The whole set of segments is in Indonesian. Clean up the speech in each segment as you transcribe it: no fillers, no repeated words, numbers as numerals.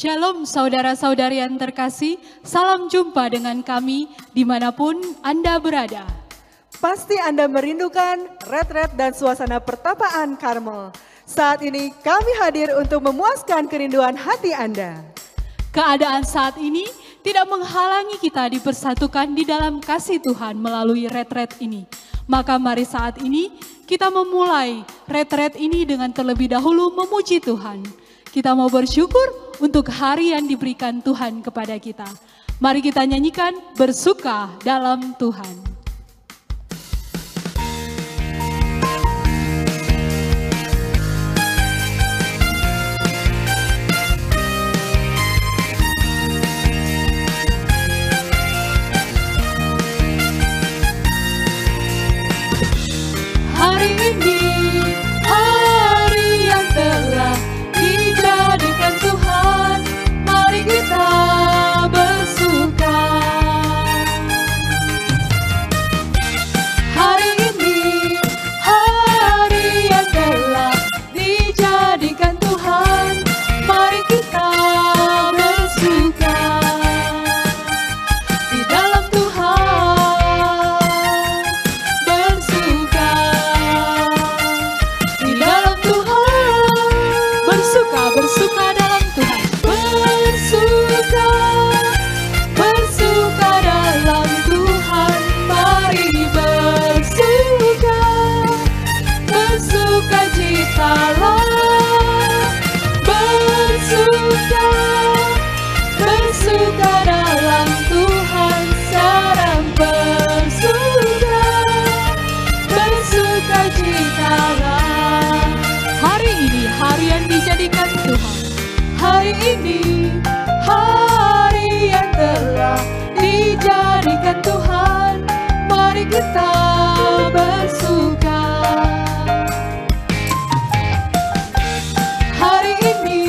Shalom saudara-saudari yang terkasih, salam jumpa dengan kami dimanapun Anda berada. Pasti Anda merindukan retret dan suasana pertapaan Karmel. Saat ini kami hadir untuk memuaskan kerinduan hati Anda. Keadaan saat ini tidak menghalangi kita dipersatukan di dalam kasih Tuhan melalui retret ini. Maka mari saat ini kita memulai retret ini dengan terlebih dahulu memuji Tuhan. Kita mau bersyukur untuk hari yang diberikan Tuhan kepada kita. Mari kita nyanyikan bersuka dalam Tuhan. Hari ini, hari yang telah dijadikan Tuhan, mari kita bersuka. Hari ini, hari yang telah dijadikan Tuhan, mari kita bersuka. Di dalam Tuhan, bersuka. Di dalam Tuhan, bersuka dalam Tuhan. Bersuka, bersuka dalam Tuhan. Mari bersuka, bersuka citalah. Bersuka, bersuka dalam Tuhan. Sekarang bersuka, bersuka citalah. Hari ini hari yang dijadikan Tuhan. Hari ini hari yang telah dijadikan Tuhan. Mari kita bersuka. Hari ini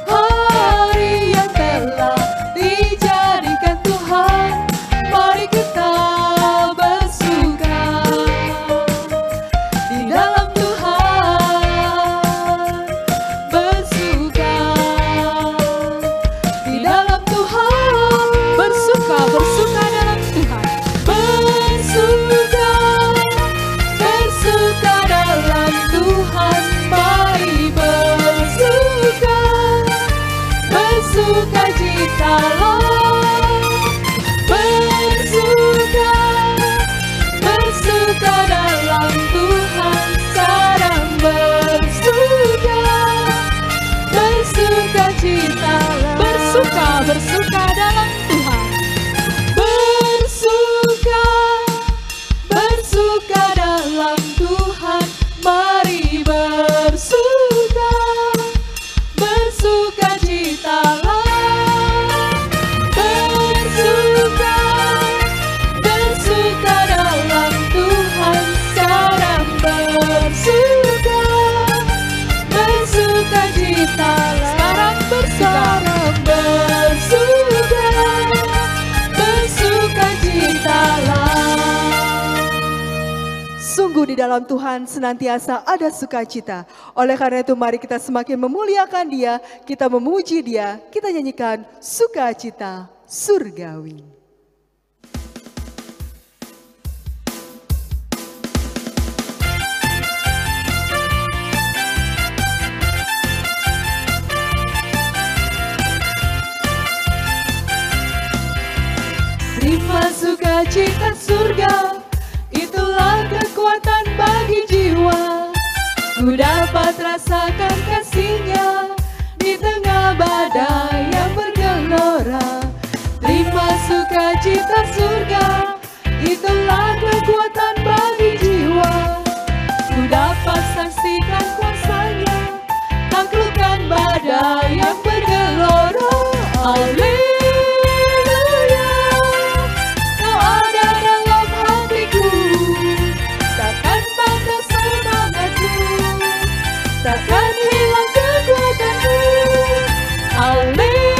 hari yang telah dijadikan Tuhan. Mari kita bersuka. Di dalam Tuhan, bersuka. Di dalam Tuhan, bersuka, bersuka dalam Tuhan. Bersuka, bersuka dalam Tuhan. Mari bersuka, bersuka citalah. Bersuka, bersuka dalam Tuhan. Sekarang bersuka, bersuka citalah. Bersuka, bersuka dalam Tuhan. Bersuka, bersuka dalam Tuhan. Mari bersuka, bersuka citalah. Bersuka, bersuka dalam Tuhan. Sekarang bersuka, bersuka citalah. Sekarang bersuka, bersuka citalah. Sungguh di dalam Tuhan senantiasa ada sukacita. Oleh karena itu mari kita semakin memuliakan Dia, kita memuji Dia, kita nyanyikan sukacita surgawi. Terima sukacita surga, itulah kekuatan bagi jiwa. Ku dapat rasakan kasih-Nya di tengah badai yang bergelora. Terima sukacita surga, itulah kekuatan bagi jiwa. Ku dapat saksikan kuasa-Nya, taklukkan badai yang bergelora. Haleluya, Kau ada dalam hatiku, takkan patah semangatku, takkan hilang kekuatanmu. Haleluya,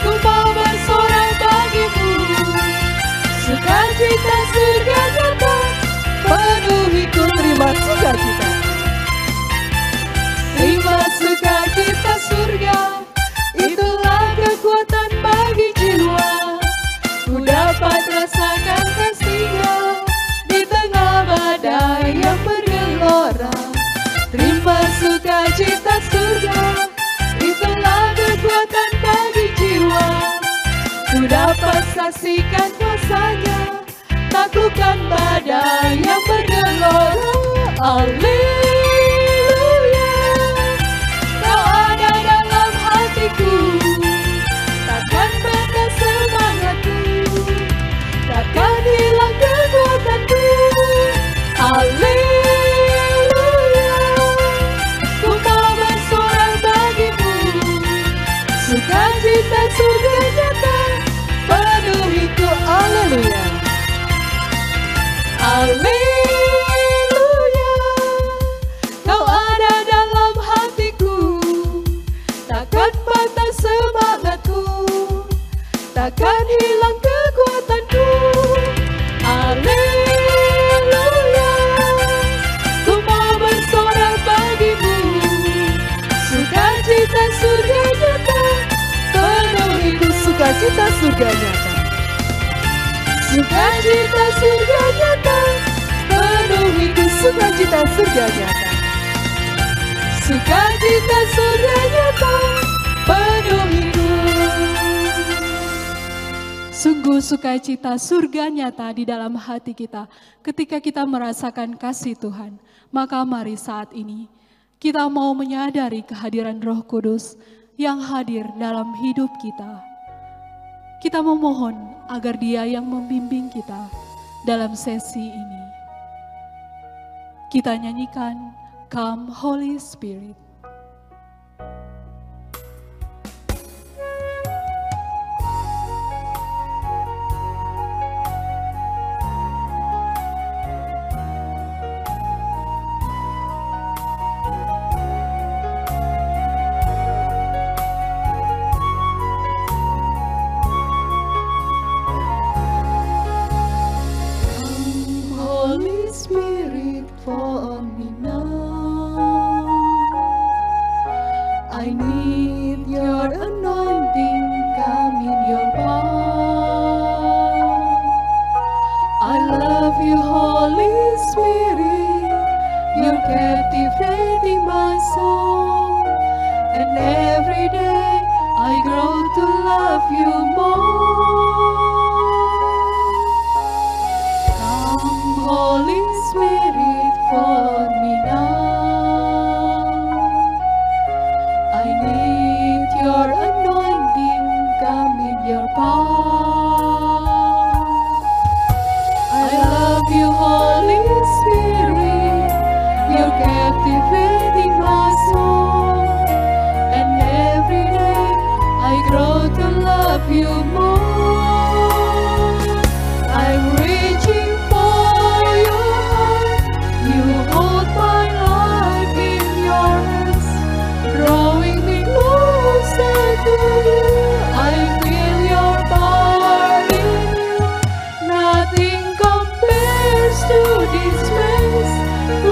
ku mau bersorak bagimu. Sukacita surga datang, penuhiku. Terima sukacita. Terima sukacita ku dapat saksikan kuasa-Nya, taklukkan badai yang bergelora. Haleluya, Kau ada dalam hatiku, takkan patah semangatku, takkan hilang kekuatanku. Haleluya, ku mau bersorak bagimu, sukacita surga nyata penuhiku. Haleluya, haleluya, Kau ada dalam hatiku, takkan patah semangatku, takkan hilang kekuatanku. Haleluya, ku mau bersorak bagimu, sukacita surga nyata penuhiku. Sukacita surga nyata. Sukacita surga nyata penuhiku. Sukacita surga nyata. Sukacita surga nyata penuhiku. Sungguh sukacita surga nyata di dalam hati kita ketika kita merasakan kasih Tuhan. Maka mari saat ini kita mau menyadari kehadiran Roh Kudus yang hadir dalam hidup kita. Kita memohon agar Dia yang membimbing kita dalam sesi ini. Kita nyanyikan Come Holy Spirit. Holy Spirit, fall on me now. I need your anointing, come in your power. I love you, Holy Spirit, you're captivating my soul. And every day I grow to love you more. Holy Spirit, fall on me now. I need your anointing, come in your power. I love you, Holy Spirit, you're captivating my soul. And every day I grow to love you more. I'm reaching for your heart, you hold my life in your hands, drawing me closer to you. I feel your power in you, nothing compares to this place,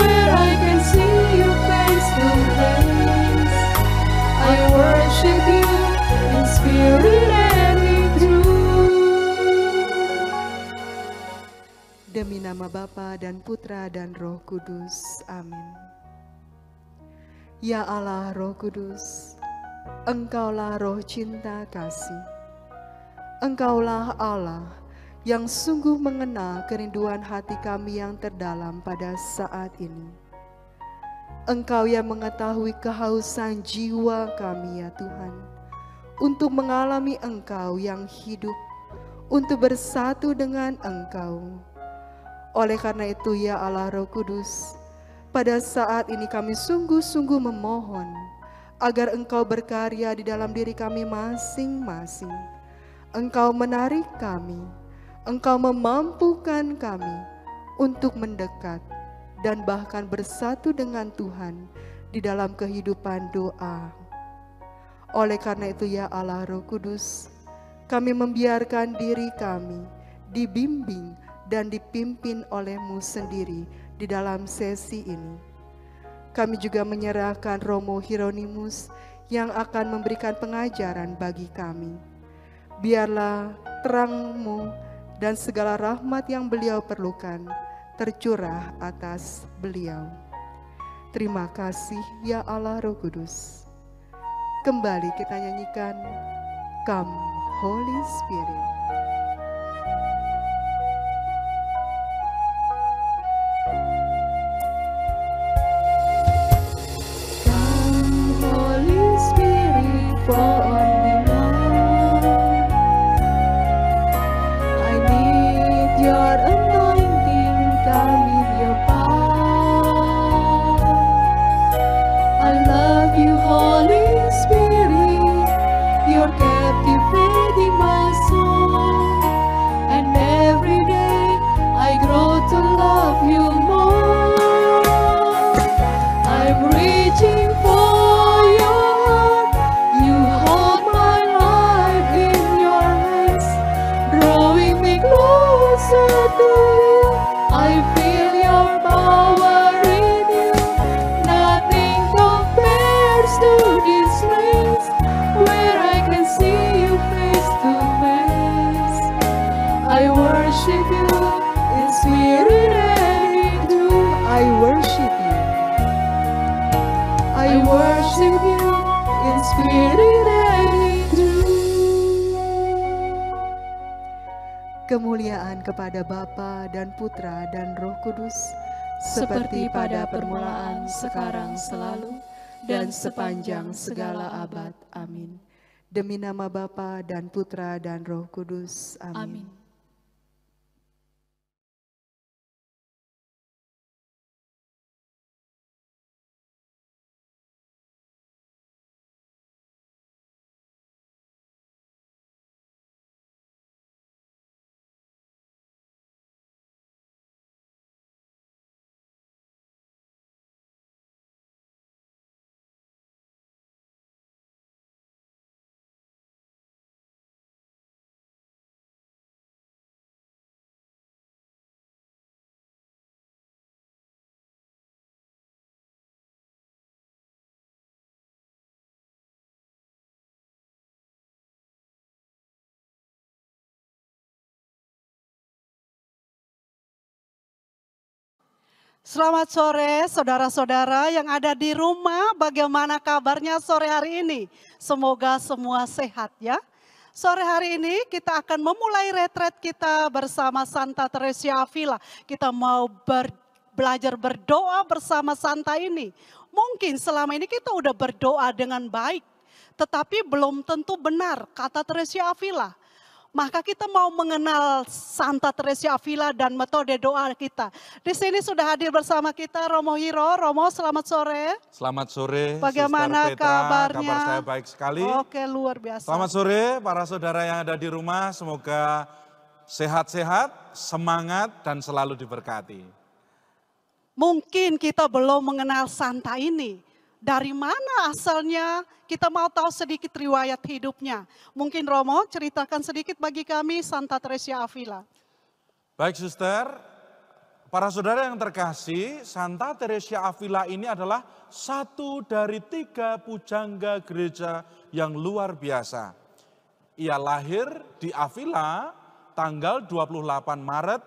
where I can see you face to face. I worship you in spirit and in truth. Demi nama Bapa dan Putra dan Roh Kudus. Amin. Ya Allah Roh Kudus, Engkaulah roh cinta kasih. Engkaulah Allah yang sungguh mengenal kerinduan hati kami yang terdalam pada saat ini. Engkau yang mengetahui kehausan jiwa kami ya Tuhan, untuk mengalami Engkau yang hidup, untuk bersatu dengan Engkau. Oleh karena itu ya Allah Roh Kudus, pada saat ini kami sungguh-sungguh memohon agar Engkau berkarya di dalam diri kami masing-masing. Engkau menarik kami, Engkau memampukan kami untuk mendekat dan bahkan bersatu dengan Tuhan di dalam kehidupan doa. Oleh karena itu ya Allah Roh Kudus, kami membiarkan diri kami dibimbing dan dipimpin oleh-Mu sendiri di dalam sesi ini. Kami juga menyerahkan Romo Hieronymus yang akan memberikan pengajaran bagi kami. Biarlah terang-Mu dan segala rahmat yang beliau perlukan tercurah atas beliau. Terima kasih ya Allah Roh Kudus. Kembali kita nyanyikan Come Holy Spirit. Come, Holy Spirit, fall on me now. I need your anointing, come in your power. I love you, Holy Spirit, you're captivating my soul. And every day I grow to love you more. I'm reaching for your heart, you hold my life in your hands, drawing me closer to you. I feel your power in you, nothing compares to this place, where I can see you face to face. I worship you in spirit and in truth. I worship you. I worship you in spirit and in truth. Kemuliaan kepada Bapa dan Putra dan Roh Kudus, seperti pada permulaan, sekarang, selalu, dan sepanjang segala abad. Amin. Demi nama Bapa dan Putra dan Roh Kudus. Amin. Amin. Selamat sore saudara-saudara yang ada di rumah, bagaimana kabarnya sore hari ini? Semoga semua sehat ya. Sore hari ini kita akan memulai retret kita bersama Santa Teresia Avila. Kita mau belajar berdoa bersama Santa ini. Mungkin selama ini kita udah berdoa dengan baik, tetapi belum tentu benar kata Teresia Avila. Maka kita mau mengenal Santa Teresia Avila dan metode doa kita. Di sini sudah hadir bersama kita Romo Hiro. Romo, selamat sore. Selamat sore, Bagaimana Suster Petra, kabarnya? Kabar saya baik sekali. Oke, luar biasa. Selamat sore para saudara yang ada di rumah, semoga sehat-sehat, semangat dan selalu diberkati. Mungkin kita belum mengenal Santa ini. Dari mana asalnya? Kita mau tahu sedikit riwayat hidupnya. Mungkin Romo ceritakan sedikit bagi kami Santa Teresia Avila. Baik Suster, para saudara yang terkasih, Santa Teresia Avila ini adalah satu dari 3 pujangga gereja yang luar biasa. Ia lahir di Avila tanggal 28 Maret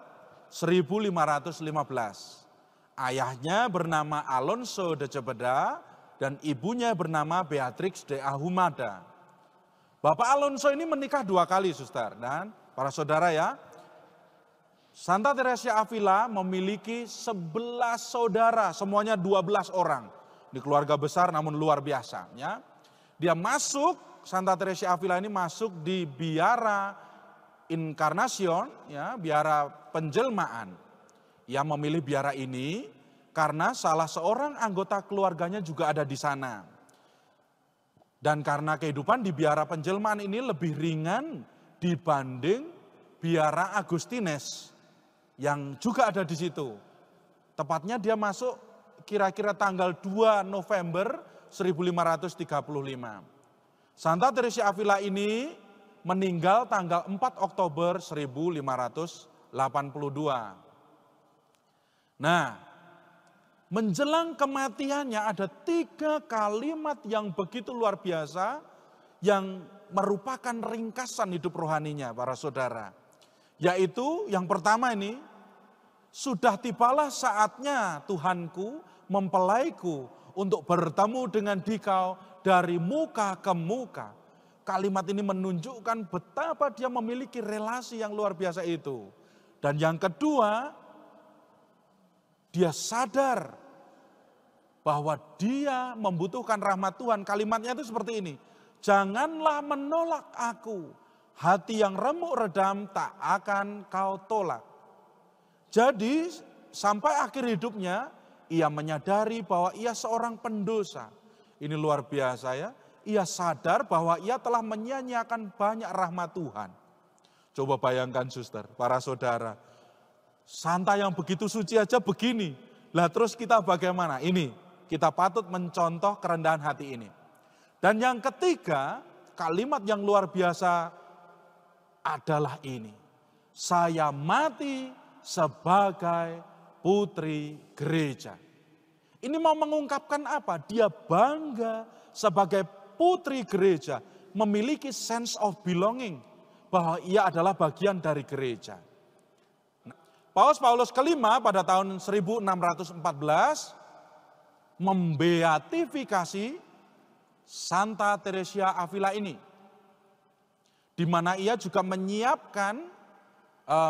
1515. Ayahnya bernama Alonso de Cepeda dan ibunya bernama Beatrix de Ahumada. Bapak Alonso ini menikah 2 kali, Suster, dan para saudara ya. Santa Teresia Avila memiliki 11 saudara, semuanya 12 orang. Di keluarga besar namun luar biasa. Ya. Dia masuk, Santa Teresia Avila ini masuk di biara Incarnacion, ya, biara penjelmaan. Ia memilih biara ini karena salah seorang anggota keluarganya juga ada di sana. Dan karena kehidupan di biara penjelmaan ini lebih ringan dibanding biara Agustines yang juga ada di situ. Tepatnya dia masuk kira-kira tanggal 2 November 1535. Santa Teresia Avila ini meninggal tanggal 4 Oktober 1582. Nah, menjelang kematiannya ada 3 kalimat yang begitu luar biasa yang merupakan ringkasan hidup rohaninya para saudara. Yaitu yang pertama ini, sudah tibalah saatnya Tuhanku mempelaiku untuk bertemu dengan dikau dari muka ke muka. kalimat ini menunjukkan betapa dia memiliki relasi yang luar biasa itu. Dan yang kedua, dia sadar bahwa dia membutuhkan rahmat Tuhan. Kalimatnya itu seperti ini, janganlah menolak aku, hati yang remuk redam tak akan kau tolak. Jadi sampai akhir hidupnya, ia menyadari bahwa ia seorang pendosa. Ini luar biasa ya. Ia sadar bahwa ia telah menyia-nyiakan banyak rahmat Tuhan. Coba bayangkan suster, para saudara. Santa yang begitu suci aja begini. Lah terus kita bagaimana? Ini, kita patut mencontoh kerendahan hati ini. Dan yang ketiga, kalimat yang luar biasa adalah ini. Saya mati sebagai putri gereja. Ini mau mengungkapkan apa? Dia bangga sebagai putri gereja, memiliki sense of belonging, bahwa ia adalah bagian dari gereja. Paus Paulus kelima pada tahun 1614 membeatifikasi Santa Teresia Avila ini, di mana ia juga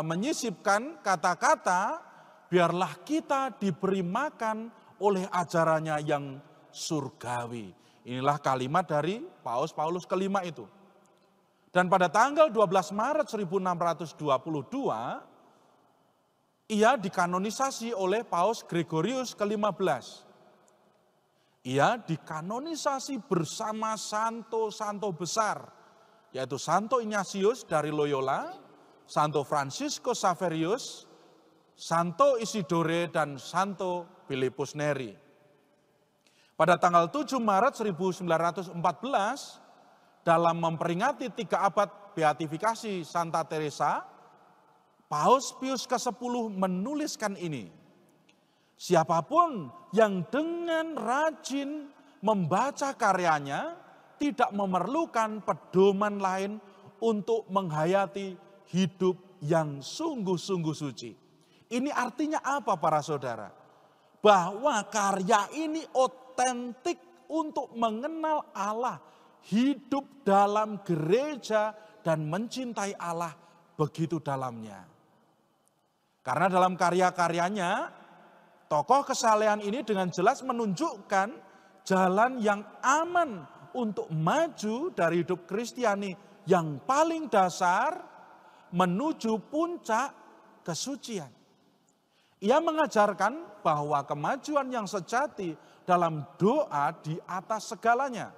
menyisipkan kata-kata, biarlah kita diberi makan oleh ajarannya yang surgawi. Inilah kalimat dari Paus Paulus kelima itu. Dan pada tanggal 12 Maret 1622, ia dikanonisasi oleh Paus Gregorius ke-15. Ia dikanonisasi bersama santo-santo besar, yaitu Santo Ignatius dari Loyola, Santo Francisco Xaverius, Santo Isidore, dan Santo Philippus Neri. Pada tanggal 7 Maret 1914, dalam memperingati 3 abad beatifikasi Santa Teresa, Paus Pius ke-10 menuliskan ini. Siapapun yang dengan rajin membaca karyanya tidak memerlukan pedoman lain untuk menghayati hidup yang sungguh-sungguh suci. Ini artinya apa para saudara? Bahwa karya ini otentik untuk mengenal Allah, hidup dalam gereja dan mencintai Allah begitu dalamnya. Karena dalam karya-karyanya, tokoh kesalehan ini dengan jelas menunjukkan jalan yang aman untuk maju dari hidup Kristiani yang paling dasar menuju puncak kesucian. Ia mengajarkan bahwa kemajuan yang sejati dalam doa di atas segalanya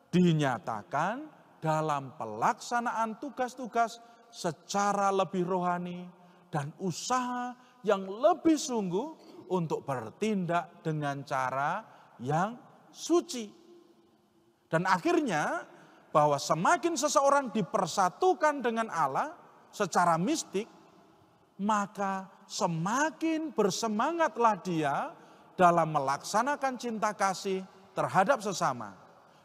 dinyatakan dalam pelaksanaan tugas-tugas secara lebih rohani dan usaha yang lebih sungguh untuk bertindak dengan cara yang suci. Dan akhirnya bahwa semakin seseorang dipersatukan dengan Allah secara mistik, maka semakin bersemangatlah dia dalam melaksanakan cinta kasih terhadap sesama.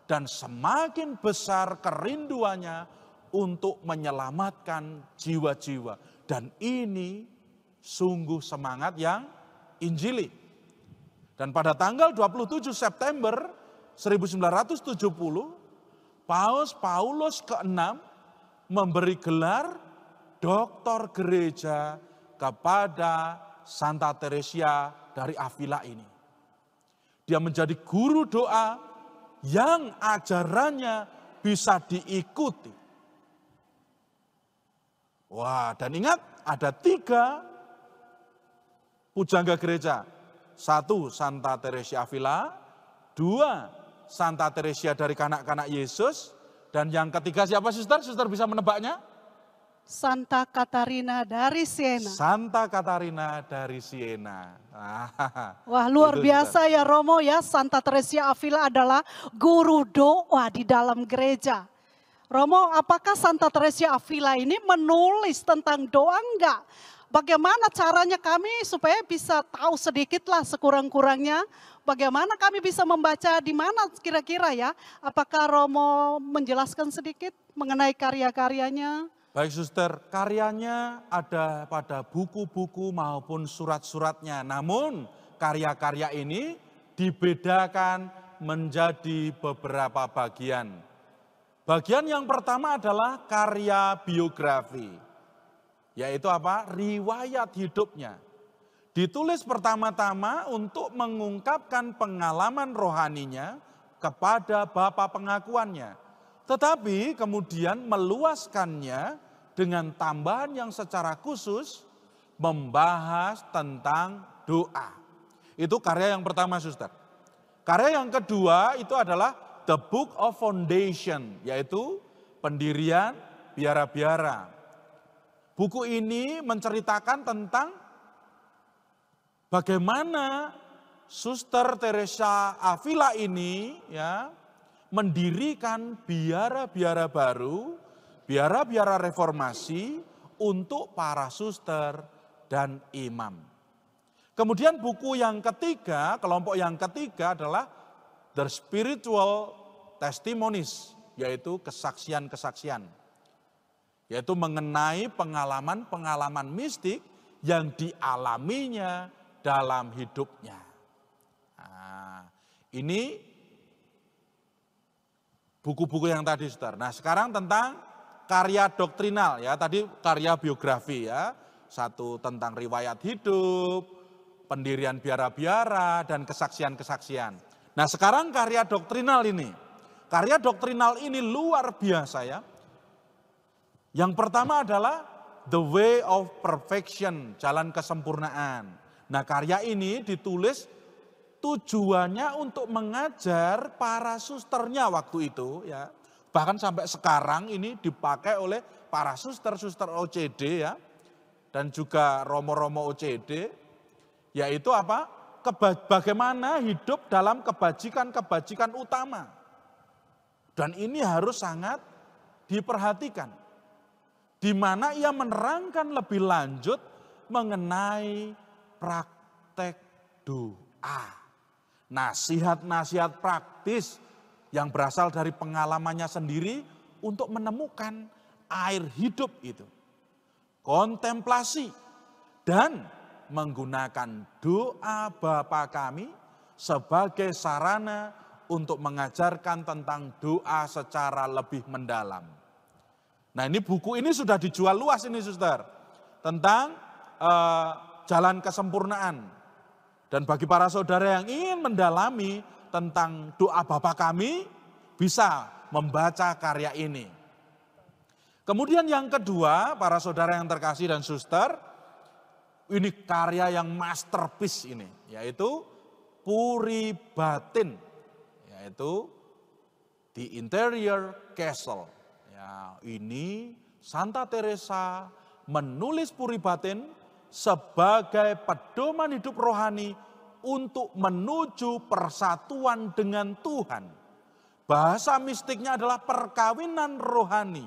Dan semakin besar kerinduannya untuk menyelamatkan jiwa-jiwa. Dan ini sungguh semangat yang Injili. Dan pada tanggal 27 September 1970, Paus Paulus ke-6 memberi gelar Doktor Gereja kepada Santa Teresia dari Avila ini. Dia menjadi guru doa yang ajarannya bisa diikuti. Wah, dan ingat ada 3 pujangga gereja. 1 Santa Teresia Avila, 2 Santa Teresia dari kanak-kanak Yesus, dan yang ketiga siapa suster? Suster bisa menebaknya? Santa Katarina dari Siena. Santa Katarina dari Siena. Wah, luar biasa ya Romo ya, Santa Teresia Avila adalah guru doa di dalam gereja. Romo, apakah Santa Teresia Avila ini menulis tentang doa enggak? Bagaimana caranya kami supaya bisa tahu sedikitlah sekurang-kurangnya, bagaimana kami bisa membaca di mana kira-kira ya? Apakah Romo menjelaskan sedikit mengenai karya-karyanya? Baik suster, karyanya ada pada buku-buku maupun surat-suratnya. Namun karya-karya ini dibedakan menjadi beberapa bagian. Bagian yang pertama adalah karya biografi, yaitu apa? Riwayat hidupnya. Ditulis pertama-tama untuk mengungkapkan pengalaman rohaninya kepada bapa pengakuannya. Tetapi kemudian meluaskannya dengan tambahan yang secara khusus membahas tentang doa. Itu karya yang pertama, Suster. Karya yang kedua itu adalah The Book of Foundation, yaitu pendirian biara-biara. Buku ini menceritakan tentang bagaimana Suster Teresa Avila ini ya mendirikan biara-biara baru, biara-biara reformasi untuk para suster dan imam. Kemudian buku yang ketiga, kelompok yang ketiga adalah The Spiritual Testimonies, yaitu kesaksian-kesaksian. Yaitu mengenai pengalaman-pengalaman mistik yang dialaminya dalam hidupnya. Nah, ini buku-buku yang tadi, Saudara. Nah, sekarang tentang karya doktrinal ya, tadi karya biografi ya. Satu tentang riwayat hidup, pendirian biara-biara dan kesaksian-kesaksian. Nah, sekarang karya doktrinal ini. Karya doktrinal ini luar biasa ya. Yang pertama adalah The Way of Perfection, jalan kesempurnaan. Nah, karya ini ditulis tujuannya untuk mengajar para susternya waktu itu ya. Bahkan sampai sekarang ini dipakai oleh para suster-suster OCD ya. Dan juga romo-romo OCD. Yaitu apa? Bagaimana hidup dalam kebajikan-kebajikan utama. Dan ini harus sangat diperhatikan. Di mana ia menerangkan lebih lanjut mengenai praktek doa. Nasihat-nasihat praktis yang berasal dari pengalamannya sendiri untuk menemukan air hidup itu. Kontemplasi dan menggunakan doa Bapa kami sebagai sarana untuk mengajarkan tentang doa secara lebih mendalam. Nah, ini buku ini sudah dijual luas ini, Suster. Tentang jalan kesempurnaan. Dan bagi para saudara yang ingin mendalami tentang doa Bapa kami, bisa membaca karya ini. Kemudian yang kedua, para saudara yang terkasih dan suster, ini karya yang masterpiece ini, yaitu Puri Batin, yaitu The Interior Castle. Ya, ini Santa Teresa menulis Puri Batin sebagai pedoman hidup rohani untuk menuju persatuan dengan Tuhan. Bahasa mistiknya adalah perkawinan rohani.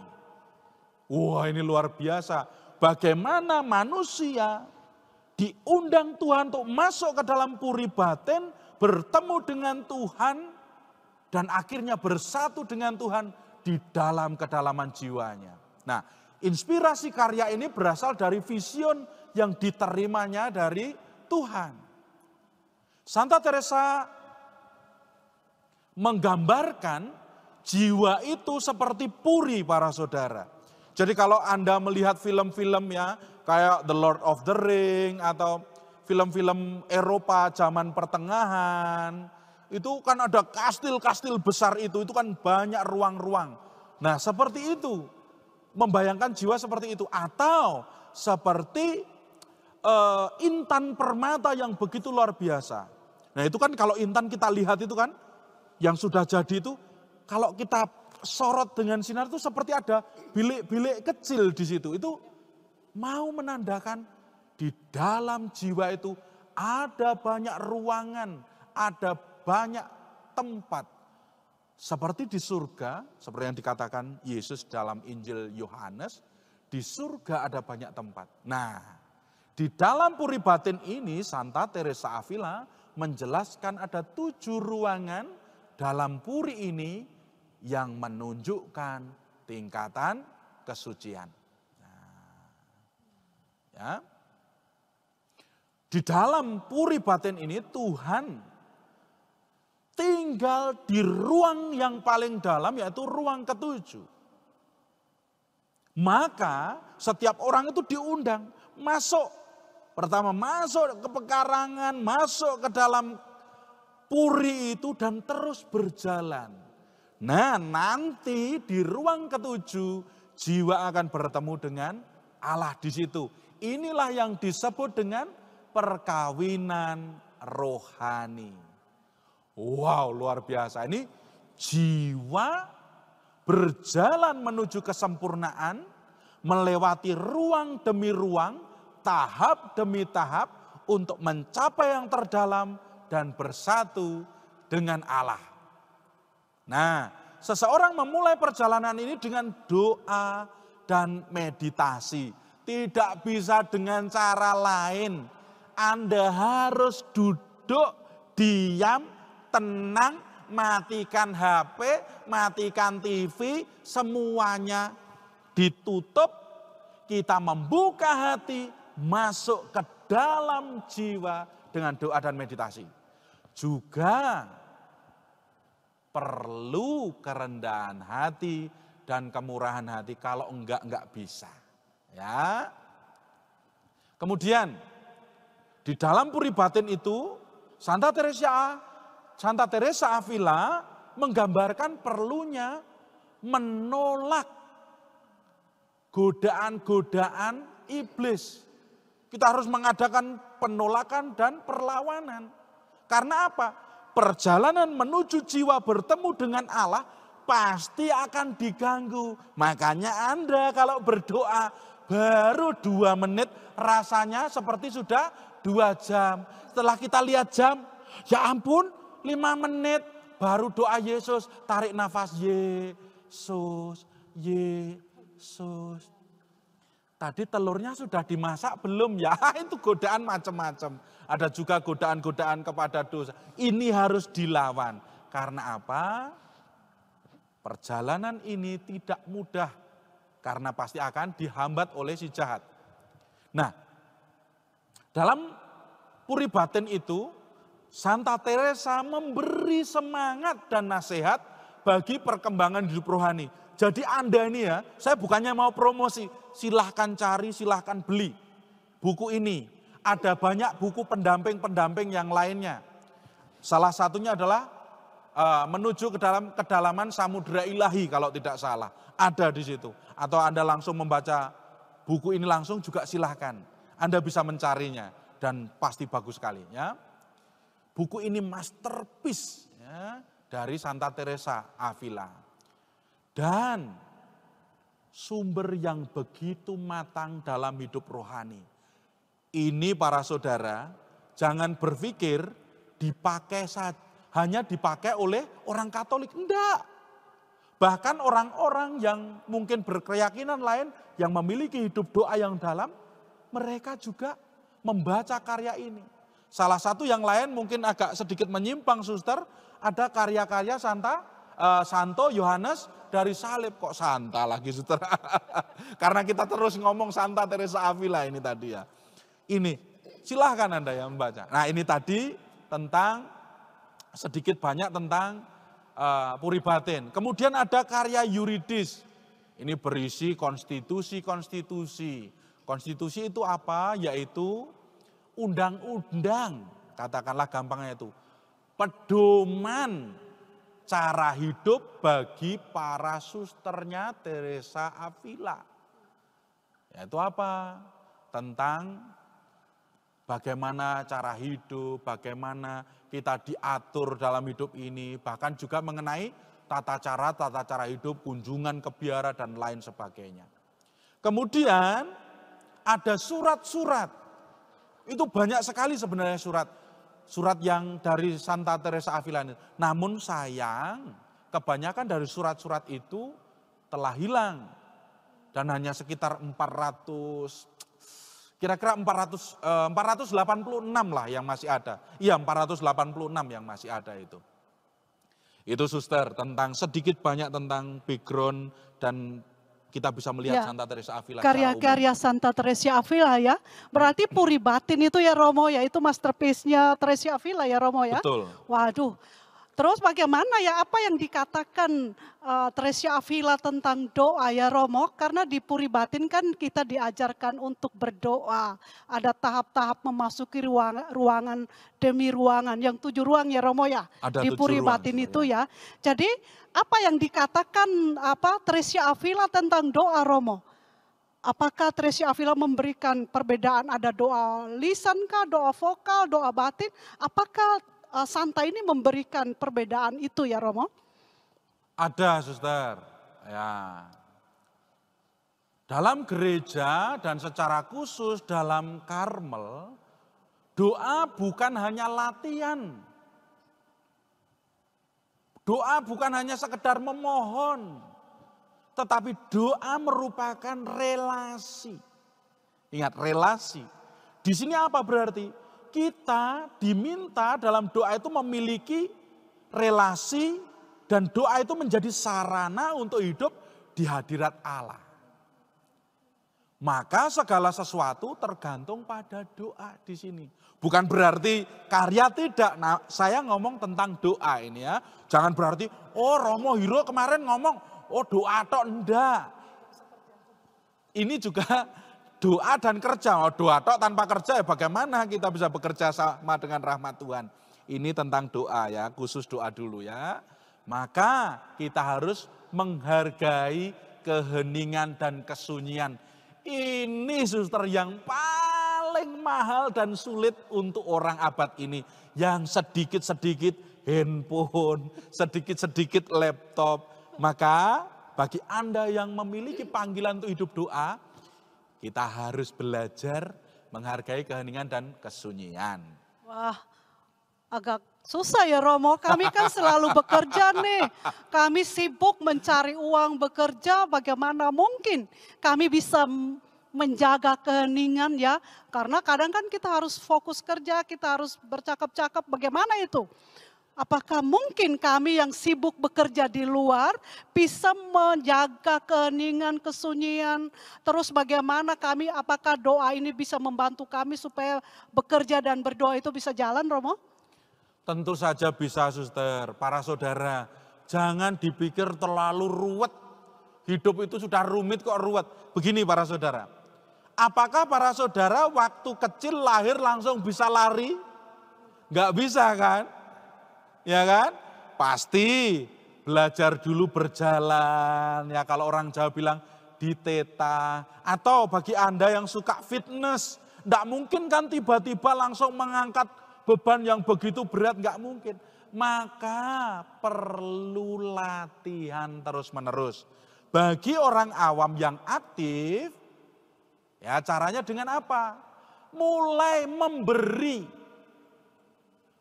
Wah, ini luar biasa. Bagaimana manusia diundang Tuhan untuk masuk ke dalam puri batin, bertemu dengan Tuhan, dan akhirnya bersatu dengan Tuhan di dalam kedalaman jiwanya. Nah, inspirasi karya ini berasal dari vision yang diterimanya dari Tuhan. Santa Teresa menggambarkan jiwa itu seperti puri, para saudara. Jadi kalau Anda melihat film-film ya, kayak The Lord of the Ring atau film-film Eropa zaman pertengahan, itu kan ada kastil-kastil besar itu kan banyak ruang-ruang. Nah, seperti itu, membayangkan jiwa seperti itu. Atau seperti intan permata yang begitu luar biasa. Nah, itu kan kalau intan kita lihat itu kan, yang sudah jadi itu, kalau kita sorot dengan sinar itu seperti ada bilik-bilik kecil di situ. Itu mau menandakan di dalam jiwa itu ada banyak ruangan, ada banyak tempat. Seperti di surga, seperti yang dikatakan Yesus dalam Injil Yohanes, di surga ada banyak tempat. Nah, di dalam puri batin ini Santa Teresa Avila menjelaskan ada 7 ruangan dalam puri ini yang menunjukkan tingkatan kesucian. Nah, ya. Di dalam puri batin ini Tuhan tinggal tinggal di ruang yang paling dalam, yaitu ruang ketujuh. Maka setiap orang itu diundang masuk. Pertama masuk ke pekarangan, masuk ke dalam puri itu dan terus berjalan. Nah, nanti di ruang ketujuh jiwa akan bertemu dengan Allah di situ. Inilah yang disebut dengan perkawinan rohani. Wow, luar biasa. Ini jiwa berjalan menuju kesempurnaan, melewati ruang demi ruang, tahap demi tahap untuk mencapai yang terdalam dan bersatu dengan Allah. Nah, seseorang memulai perjalanan ini dengan doa dan meditasi. Tidak bisa dengan cara lain. Anda harus duduk, diam, tenang, matikan HP, matikan TV, semuanya ditutup. Kita membuka hati, masuk ke dalam jiwa dengan doa dan meditasi. Juga perlu kerendahan hati dan kemurahan hati, kalau enggak bisa. Ya. Kemudian di dalam puri batin itu Santa Teresa Avila menggambarkan perlunya menolak godaan-godaan iblis. Kita harus mengadakan penolakan dan perlawanan. Karena apa? Perjalanan menuju jiwa bertemu dengan Allah pasti akan diganggu. Makanya Anda kalau berdoa baru 2 menit rasanya seperti sudah 2 jam. Setelah kita lihat jam, ya ampun 5 menit baru doa Yesus. Tarik nafas Yesus, Yesus. Tadi telurnya sudah dimasak belum ya? Itu godaan macam-macam. Ada juga godaan-godaan kepada dosa. Ini harus dilawan. Karena apa? Perjalanan ini tidak mudah. Karena pasti akan dihambat oleh si jahat. Nah, dalam puri batin itu, Santa Teresa memberi semangat dan nasihat bagi perkembangan hidup rohani. Jadi Anda ini ya, saya bukannya mau promosi, silahkan cari, silahkan beli buku ini. Ada banyak buku pendamping-pendamping yang lainnya. Salah satunya adalah menuju ke dalam kedalaman Samudra Ilahi kalau tidak salah. Ada di situ. Atau Anda langsung membaca buku ini langsung juga silahkan. Anda bisa mencarinya dan pasti bagus sekali. Ya. Buku ini masterpiece ya, dari Santa Teresa Avila. Dan sumber yang begitu matang dalam hidup rohani. Ini para saudara, jangan berpikir hanya dipakai oleh orang Katolik. Enggak. Bahkan orang-orang yang mungkin berkeyakinan lain, yang memiliki hidup doa yang dalam, mereka juga membaca karya ini. Salah satu yang lain mungkin agak sedikit menyimpang, suster, ada karya-karya Santo Yohanes dari Salib. Kok Santa lagi, suster? Karena kita terus ngomong Santa Teresa Avila ini tadi ya. Ini, silahkan Anda yang membaca. Nah ini tadi tentang, sedikit banyak tentang puri batin. Kemudian ada karya Eurydice. Ini berisi konstitusi-konstitusi. Konstitusi itu apa? Yaitu undang-undang, katakanlah gampangnya itu. Pedoman cara hidup bagi para susternya Teresa Avila. Yaitu apa? Tentang bagaimana cara hidup, bagaimana kita diatur dalam hidup ini, bahkan juga mengenai tata cara hidup, kunjungan ke biara dan lain sebagainya. Kemudian ada surat-surat. Itu banyak sekali sebenarnya surat yang dari Santa Teresa Avila ini. Namun sayang, kebanyakan dari surat-surat itu telah hilang. Dan hanya sekitar 486 lah yang masih ada. Iya, 486 yang masih ada itu. Itu suster, tentang sedikit banyak tentang background dan kita bisa melihat Ya, Santa Teresa Avila. karya-karya Santa Teresa Avila ya. Berarti puri batin itu ya Romo ya, itu masterpiece-nya Teresa Avila ya Romo ya. Betul. Waduh, Terus bagaimana ya, apa yang dikatakan Tresia Avila tentang doa ya Romo? Karena di Puri Batin kan kita diajarkan untuk berdoa. Ada tahap-tahap memasuki ruangan demi ruangan, yang 7 ruang ya Romo ya? Ada Di 7 Puri ruang, Batin itu ya. Jadi apa yang dikatakan Tresia Avila tentang doa Romo? Apakah Tresia Avila memberikan perbedaan, ada doa lisan kah, doa vokal, doa batin? Apakah Santa ini memberikan perbedaan itu ya Romo? Ada, Suster. Ya. Dalam gereja dan secara khusus dalam Karmel, doa bukan hanya latihan. Doa bukan hanya sekedar memohon, tetapi doa merupakan relasi. Ingat, relasi. Di sini apa berarti? Kita diminta dalam doa itu memiliki relasi dan doa itu menjadi sarana untuk hidup di hadirat Allah. Maka segala sesuatu tergantung pada doa di sini. Bukan berarti karya tidak. Nah, saya ngomong tentang doa ini ya. Jangan berarti, oh Romo Hiro kemarin ngomong, oh doa tok enggak. Ini juga doa dan kerja. Oh, doa tok tanpa kerja ya bagaimana kita bisa bekerja sama dengan rahmat Tuhan. Ini tentang doa ya, khusus doa dulu ya. Maka kita harus menghargai keheningan dan kesunyian. Ini suster yang paling mahal dan sulit untuk orang abad ini. Yang sedikit-sedikit handphone, sedikit-sedikit laptop. Maka bagi Anda yang memiliki panggilan untuk hidup doa, kita harus belajar menghargai keheningan dan kesunyian. Wah, agak susah ya Romo, kami kan selalu bekerja nih. Kami sibuk mencari uang, bekerja, bagaimana mungkin kami bisa menjaga keheningan ya. Karena kadang kan kita harus fokus kerja, kita harus bercakap-cakap, bagaimana itu? Apakah mungkin kami yang sibuk bekerja di luar bisa menjaga keheningan, kesunyian, terus bagaimana kami, apakah doa ini bisa membantu kami supaya bekerja dan berdoa itu bisa jalan Romo? Tentu saja bisa suster, para saudara. Jangan dipikir terlalu ruwet. Hidup itu sudah rumit kok ruwet. Begini para saudara, apakah para saudara waktu kecil lahir langsung bisa lari? Enggak bisa kan? Ya kan? Pasti belajar dulu berjalan. Ya kalau orang Jawa bilang diteta. Atau bagi Anda yang suka fitness, enggak mungkin kan tiba-tiba langsung mengangkat beban yang begitu berat, enggak mungkin. Maka perlu latihan terus-menerus. Bagi orang awam yang aktif, ya caranya dengan apa? Mulai memberi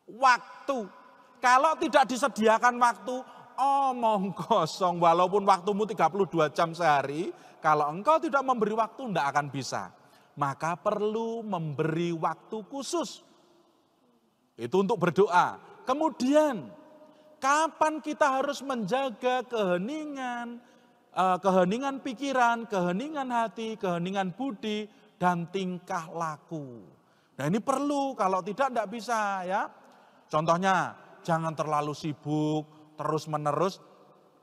waktu. Kalau tidak disediakan waktu, omong kosong. Walaupun waktumu 32 jam sehari, kalau engkau tidak memberi waktu, tidak akan bisa. Maka perlu memberi waktu khusus. Itu untuk berdoa. Kemudian, kapan kita harus menjaga keheningan, keheningan pikiran, keheningan hati, keheningan budi, dan tingkah laku. Nah ini perlu, kalau tidak bisa ya. Contohnya, jangan terlalu sibuk, terus-menerus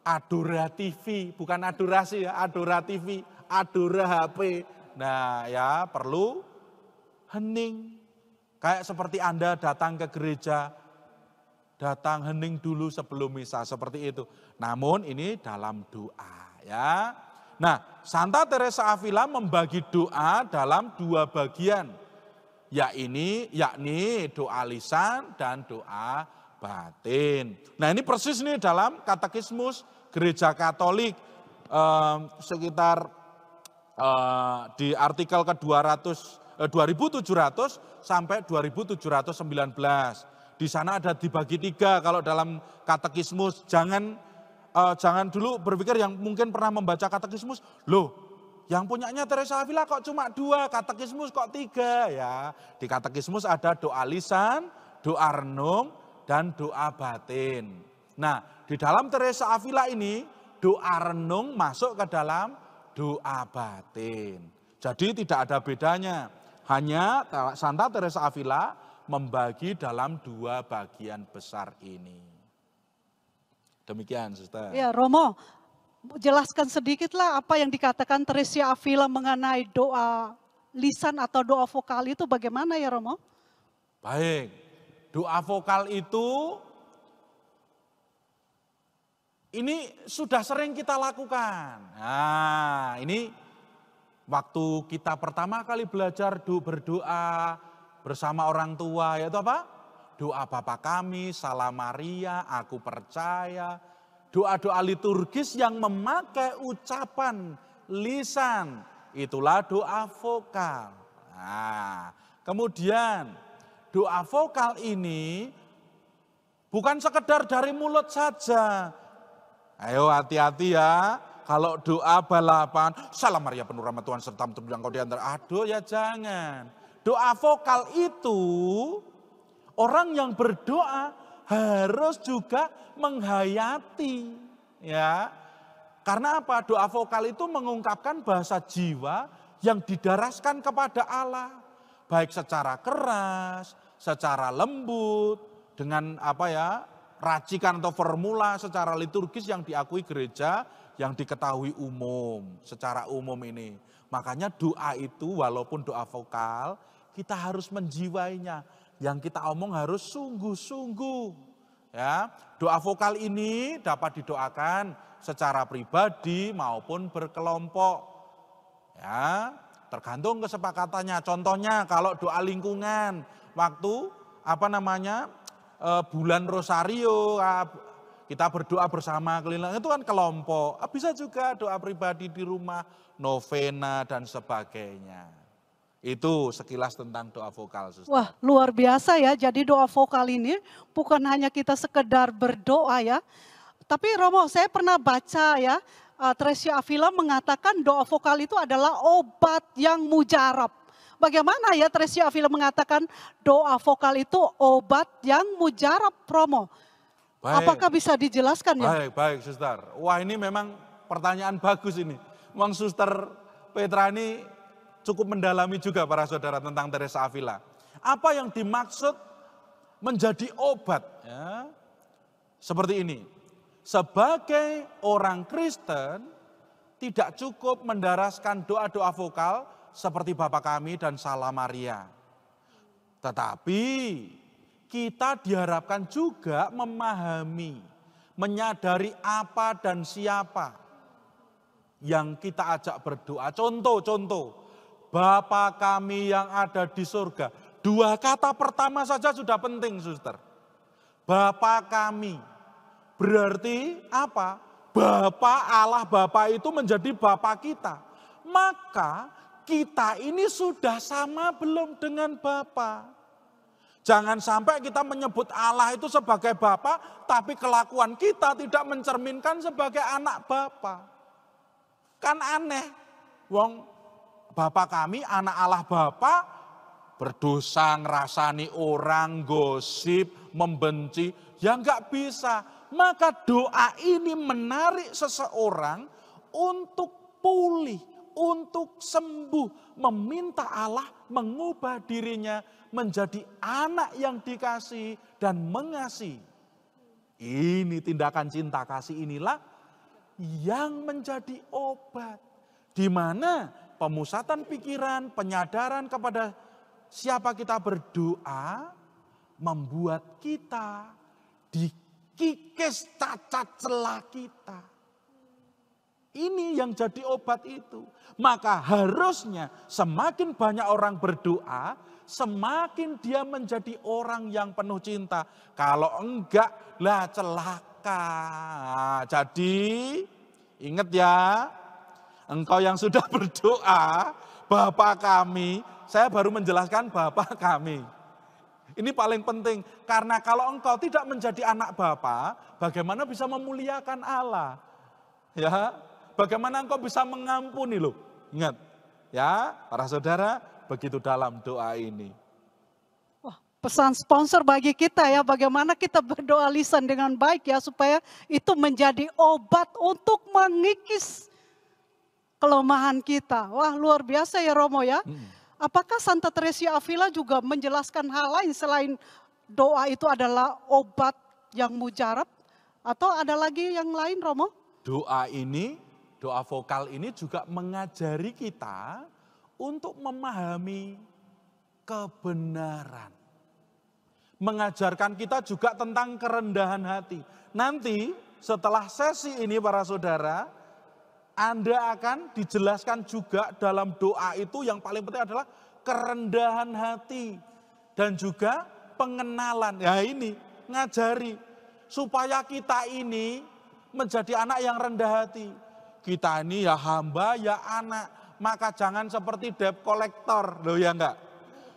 adora TV, bukan adorasi ya, adora TV, adora HP. Nah ya perlu hening. Kayak seperti Anda datang ke gereja, datang hening dulu sebelum misa, seperti itu. Namun ini dalam doa ya. Nah Santa Teresa Avila membagi doa dalam 2 bagian. Yakni doa lisan dan doa batin. Nah ini persis nih dalam katekismus Gereja Katolik sekitar di artikel ke 2700 sampai 2719. Di sana ada dibagi 3 kalau dalam katekismus. Jangan dulu berpikir yang mungkin pernah membaca katekismus, loh yang punyanya Teresa Avila kok cuma 2, katekismus kok 3 ya. Di katekismus ada doa lisan, doa renung, dan doa batin. Nah, di dalam Teresa Avila ini, doa renung masuk ke dalam doa batin. Jadi tidak ada bedanya. Hanya Santa Teresa Avila membagi dalam 2 bagian besar ini. Demikian, Suster. Ya, Romo, jelaskan sedikitlah apa yang dikatakan Teresia Avila mengenai doa lisan atau doa vokal itu bagaimana ya Romo? Baik, doa vokal itu ini sudah sering kita lakukan. Nah, ini waktu kita pertama kali belajar berdoa bersama orang tua, yaitu apa? Doa Bapa kami, Salam Maria, Aku percaya. Doa-doa liturgis yang memakai ucapan lisan, itulah doa vokal. Nah, kemudian doa vokal ini bukan sekedar dari mulut saja. Ayo hati-hati ya, kalau doa balapan, Salam Maria penuh rahmat Tuhan serta engkau di antara. Aduh ya jangan. Doa vokal itu, orang yang berdoa harus juga menghayati. Ya, karena apa? Doa vokal itu mengungkapkan bahasa jiwa yang didaraskan kepada Allah. Baik secara keras, secara lembut, dengan apa ya, racikan atau formula secara liturgis yang diakui gereja, yang diketahui umum, secara umum ini. Makanya doa itu walaupun doa vokal, kita harus menjiwainya. Yang kita omong harus sungguh-sungguh. Ya, doa vokal ini dapat didoakan secara pribadi maupun berkelompok. Ya, tergantung kesepakatannya. Contohnya kalau doa lingkungan, waktu bulan Rosario, kita berdoa bersama keliling, itu kan kelompok. Bisa juga doa pribadi di rumah, novena dan sebagainya. Itu sekilas tentang doa vokal, Suster. Wah, luar biasa ya. Jadi doa vokal ini bukan hanya kita sekedar berdoa ya. Tapi Romo, saya pernah baca ya, Teresia Avila mengatakan doa vokal itu adalah obat yang mujarab. Bagaimana ya Teresia Avila mengatakan doa vokal itu obat yang mujarab, Romo? Baik. Apakah bisa dijelaskan ya? Baik, Suster. Wah, ini memang pertanyaan bagus ini. Memang Suster Petra ini cukup mendalami juga para saudara tentang Teresia Avila. Apa yang dimaksud menjadi obat? Ya, seperti ini. Sebagai orang Kristen, tidak cukup mendaraskan doa-doa vokal seperti Bapa kami dan Salam Maria. Tetapi kita diharapkan juga memahami, menyadari apa dan siapa yang kita ajak berdoa. Contoh, Bapa kami yang ada di surga. Dua kata pertama saja sudah penting, Suster. Bapa kami. Berarti apa? Bapa, Allah Bapa itu menjadi Bapa kita. Maka kita ini sudah sama belum dengan Bapa? Jangan sampai kita menyebut Allah itu sebagai Bapa, tapi kelakuan kita tidak mencerminkan sebagai anak Bapa. Kan aneh. Wong Bapa kami, anak Allah Bapa, berdosa, ngerasani orang, gosip, membenci. Ya enggak bisa. Maka doa ini menarik seseorang untuk pulih, untuk sembuh, meminta Allah mengubah dirinya menjadi anak yang dikasihi dan mengasihi. Ini tindakan cinta kasih inilah yang menjadi obat. Di mana pemusatan pikiran, penyadaran kepada siapa kita berdoa, membuat kita dikikis cacat celah kita. Ini yang jadi obat itu. Maka harusnya semakin banyak orang berdoa, semakin dia menjadi orang yang penuh cinta. Kalau enggak, lah celaka. Jadi ingat ya, engkau yang sudah berdoa, Bapa kami, saya baru menjelaskan Bapa kami. Ini paling penting, karena kalau engkau tidak menjadi anak Bapa, bagaimana bisa memuliakan Allah? Ya, bagaimana engkau bisa mengampuni loh? Ingat, ya para saudara, begitu dalam doa ini. Wah, pesan sponsor bagi kita ya, bagaimana kita berdoa lisan dengan baik ya, supaya itu menjadi obat untuk mengikis kelemahan kita. Wah, luar biasa ya Romo ya. Apakah Santa Teresia Avila juga menjelaskan hal lain selain doa itu adalah obat yang mujarab? Atau ada lagi yang lain Romo? Doa ini, doa vokal ini juga mengajari kita untuk memahami kebenaran. Mengajarkan kita juga tentang kerendahan hati. Nanti setelah sesi ini para saudara, Anda akan dijelaskan juga dalam doa itu yang paling penting adalah kerendahan hati. Dan juga pengenalan. Ya ini, ngajari. Supaya kita ini menjadi anak yang rendah hati. Kita ini ya hamba, ya anak. Maka jangan seperti debt collector. Loh ya enggak?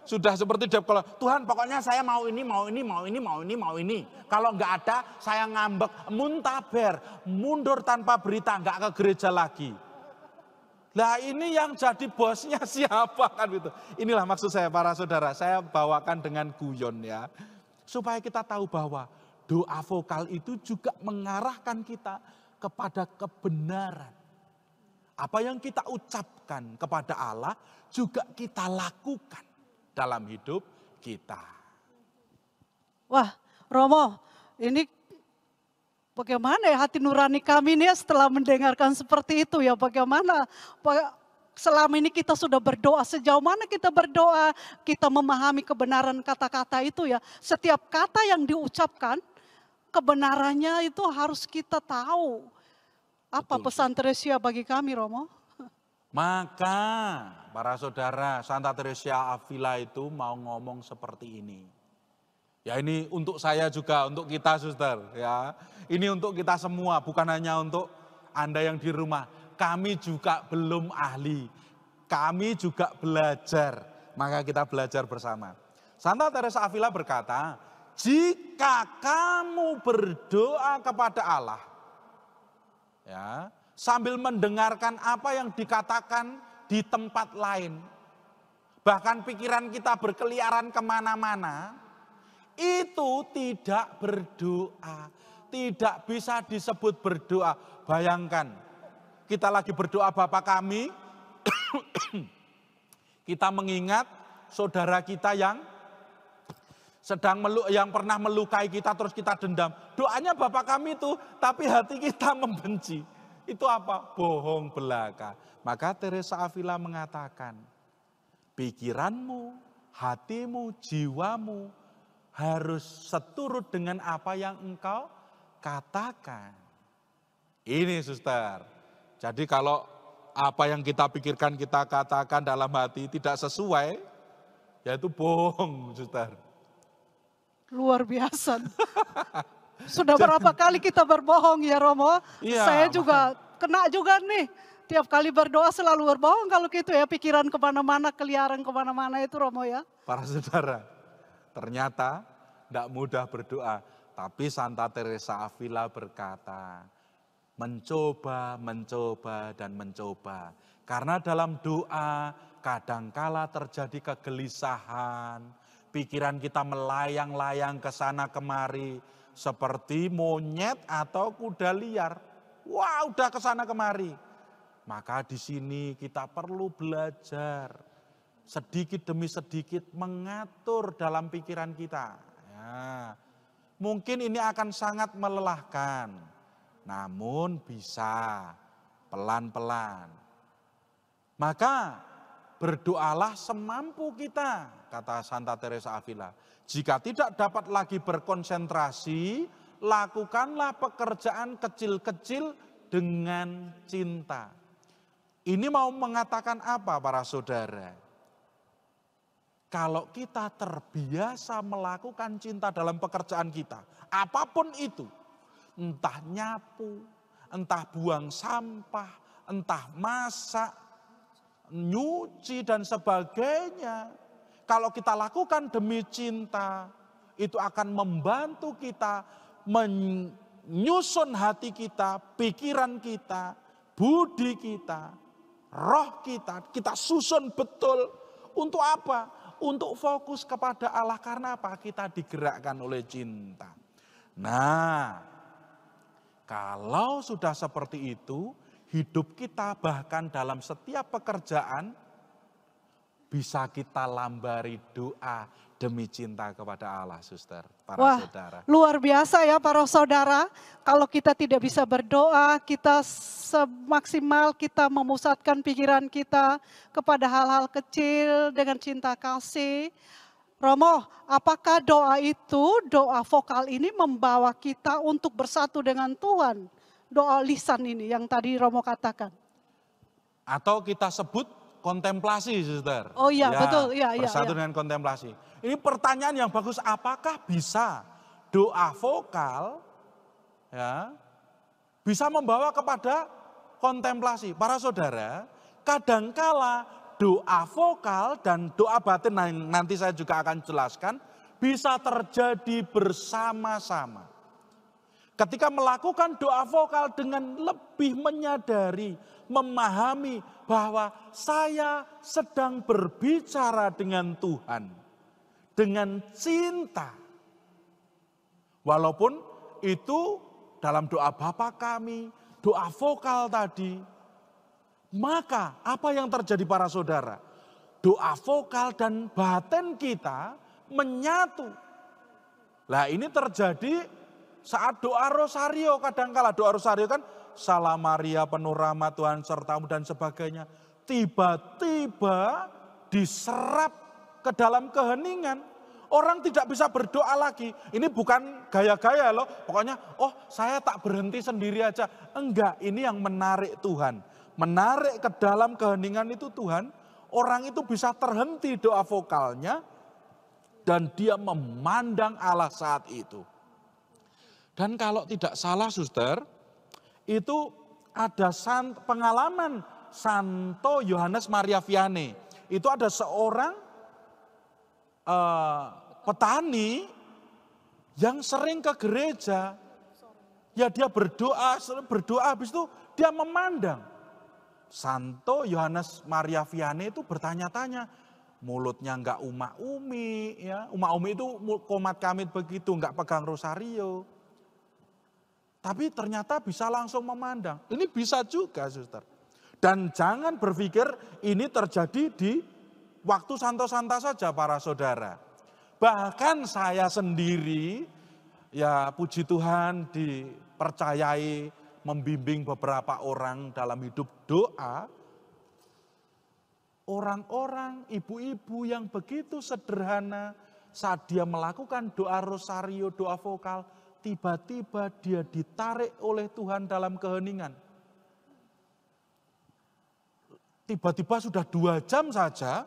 Sudah seperti debt collector. Tuhan pokoknya saya mau ini, mau ini, mau ini, mau ini, mau ini. Kalau enggak ada saya ngambek, muntaber, mundur tanpa berita, enggak ke gereja lagi. Lah ini yang jadi bosnya siapa kan gitu. Inilah maksud saya para saudara, saya bawakan dengan guyon ya. Supaya kita tahu bahwa doa vokal itu juga mengarahkan kita kepada kebenaran. Apa yang kita ucapkan kepada Allah juga kita lakukan dalam hidup kita. Wah, Romo, ini bagaimana ya hati nurani kami nih setelah mendengarkan seperti itu ya, bagaimana selama ini kita sudah berdoa, sejauh mana kita berdoa, kita memahami kebenaran kata-kata itu ya. Setiap kata yang diucapkan, kebenarannya itu harus kita tahu. Apa pesan Teresia bagi kami Romo? Maka para saudara, Santa Teresia Avila itu mau ngomong seperti ini. Ya ini untuk saya juga, untuk kita suster ya. Ini untuk kita semua, bukan hanya untuk Anda yang di rumah. Kami juga belum ahli, kami juga belajar. Maka kita belajar bersama. Santa Teresa Avila berkata, jika kamu berdoa kepada Allah, ya, sambil mendengarkan apa yang dikatakan di tempat lain. Bahkan pikiran kita berkeliaran kemana-mana. Itu tidak berdoa. Tidak bisa disebut berdoa. Bayangkan, kita lagi berdoa Bapa kami. Kita mengingat saudara kita yang yang pernah melukai kita terus kita dendam. Doanya Bapa kami itu, tapi hati kita membenci. Itu apa? Bohong belaka. Maka Teresa Avila mengatakan, pikiranmu, hatimu, jiwamu harus seturut dengan apa yang engkau katakan. Ini suster. Jadi kalau apa yang kita pikirkan, kita katakan dalam hati tidak sesuai, yaitu bohong suster. Luar biasa. Sudah berapa kali kita berbohong ya Romo? Iya, saya juga kena juga nih. Tiap kali berdoa selalu berbohong kalau gitu ya. Pikiran kemana-mana, keliaran kemana-mana itu Romo ya. Para saudara, ternyata tidak mudah berdoa. Tapi Santa Teresa Avila berkata, mencoba, mencoba, dan mencoba. Karena dalam doa kadangkala terjadi kegelisahan. Pikiran kita melayang-layang ke sana kemari. Seperti monyet atau kuda liar. Wah, udah ke sana kemari. Maka di sini kita perlu belajar sedikit demi sedikit mengatur dalam pikiran kita. Ya, mungkin ini akan sangat melelahkan, namun bisa pelan-pelan. Maka berdoalah semampu kita, kata Santa Teresa Avila. Jika tidak dapat lagi berkonsentrasi, lakukanlah pekerjaan kecil-kecil dengan cinta. Ini mau mengatakan apa para saudara? Kalau kita terbiasa melakukan cinta dalam pekerjaan kita, apapun itu, entah nyapu, entah buang sampah, entah masak, nyuci dan sebagainya. Kalau kita lakukan demi cinta, itu akan membantu kita menyusun hati kita, pikiran kita, budi kita, roh kita. Kita susun betul. Untuk apa? Untuk fokus kepada Allah. Karena apa? Kita digerakkan oleh cinta. Nah, kalau sudah seperti itu, hidup kita bahkan dalam setiap pekerjaan bisa kita lambari doa demi cinta kepada Allah, suster, para Wah, saudara. luar biasa ya para saudara. Kalau kita tidak bisa berdoa, kita semaksimal kita memusatkan pikiran kita kepada hal-hal kecil dengan cinta kasih. Romo, apakah doa itu, doa vokal ini membawa kita untuk bersatu dengan Tuhan? Doa lisan ini yang tadi Romo katakan. Atau kita sebut kontemplasi, suster. Oh iya, betul. Iya, bersatu iya. dengan kontemplasi. Ini pertanyaan yang bagus, apakah bisa doa vokal ya bisa membawa kepada kontemplasi? Para saudara, kadangkala doa vokal dan doa batin, nanti saya juga akan jelaskan, bisa terjadi bersama-sama. Ketika melakukan doa vokal dengan lebih menyadari, memahami bahwa saya sedang berbicara dengan Tuhan, dengan cinta. Walaupun itu dalam doa Bapa kami, doa vokal tadi, maka apa yang terjadi para saudara? Doa vokal dan batin kita menyatu. Lah ini terjadi saat doa rosario, kadangkala doa rosario kan Salam Maria penuh rahmat Tuhan sertamu dan sebagainya. Tiba-tiba diserap ke dalam keheningan. Orang tidak bisa berdoa lagi. Ini bukan gaya-gaya loh. Pokoknya saya tak berhenti sendiri aja. Enggak, ini yang menarik Tuhan. Menarik ke dalam keheningan itu Tuhan. Orang itu bisa terhenti doa vokalnya. Dan dia memandang Allah saat itu. Dan kalau tidak salah suster, itu ada pengalaman Santo Yohanes Maria Vianney. Itu ada seorang petani yang sering ke gereja. Ya dia berdoa habis itu dia memandang. Santo Yohanes Maria Vianney itu bertanya-tanya, mulutnya enggak umak-umi, ya. Umak-umi itu komat kamit begitu, enggak pegang rosario. Tapi ternyata bisa langsung memandang. Ini bisa juga, suster. Dan jangan berpikir ini terjadi di waktu santo-santa saja para saudara. Bahkan saya sendiri, ya puji Tuhan dipercayai membimbing beberapa orang dalam hidup doa. Orang-orang, ibu-ibu yang begitu sederhana saat dia melakukan doa rosario, doa vokal, tiba-tiba dia ditarik oleh Tuhan dalam keheningan. Tiba-tiba sudah 2 jam saja,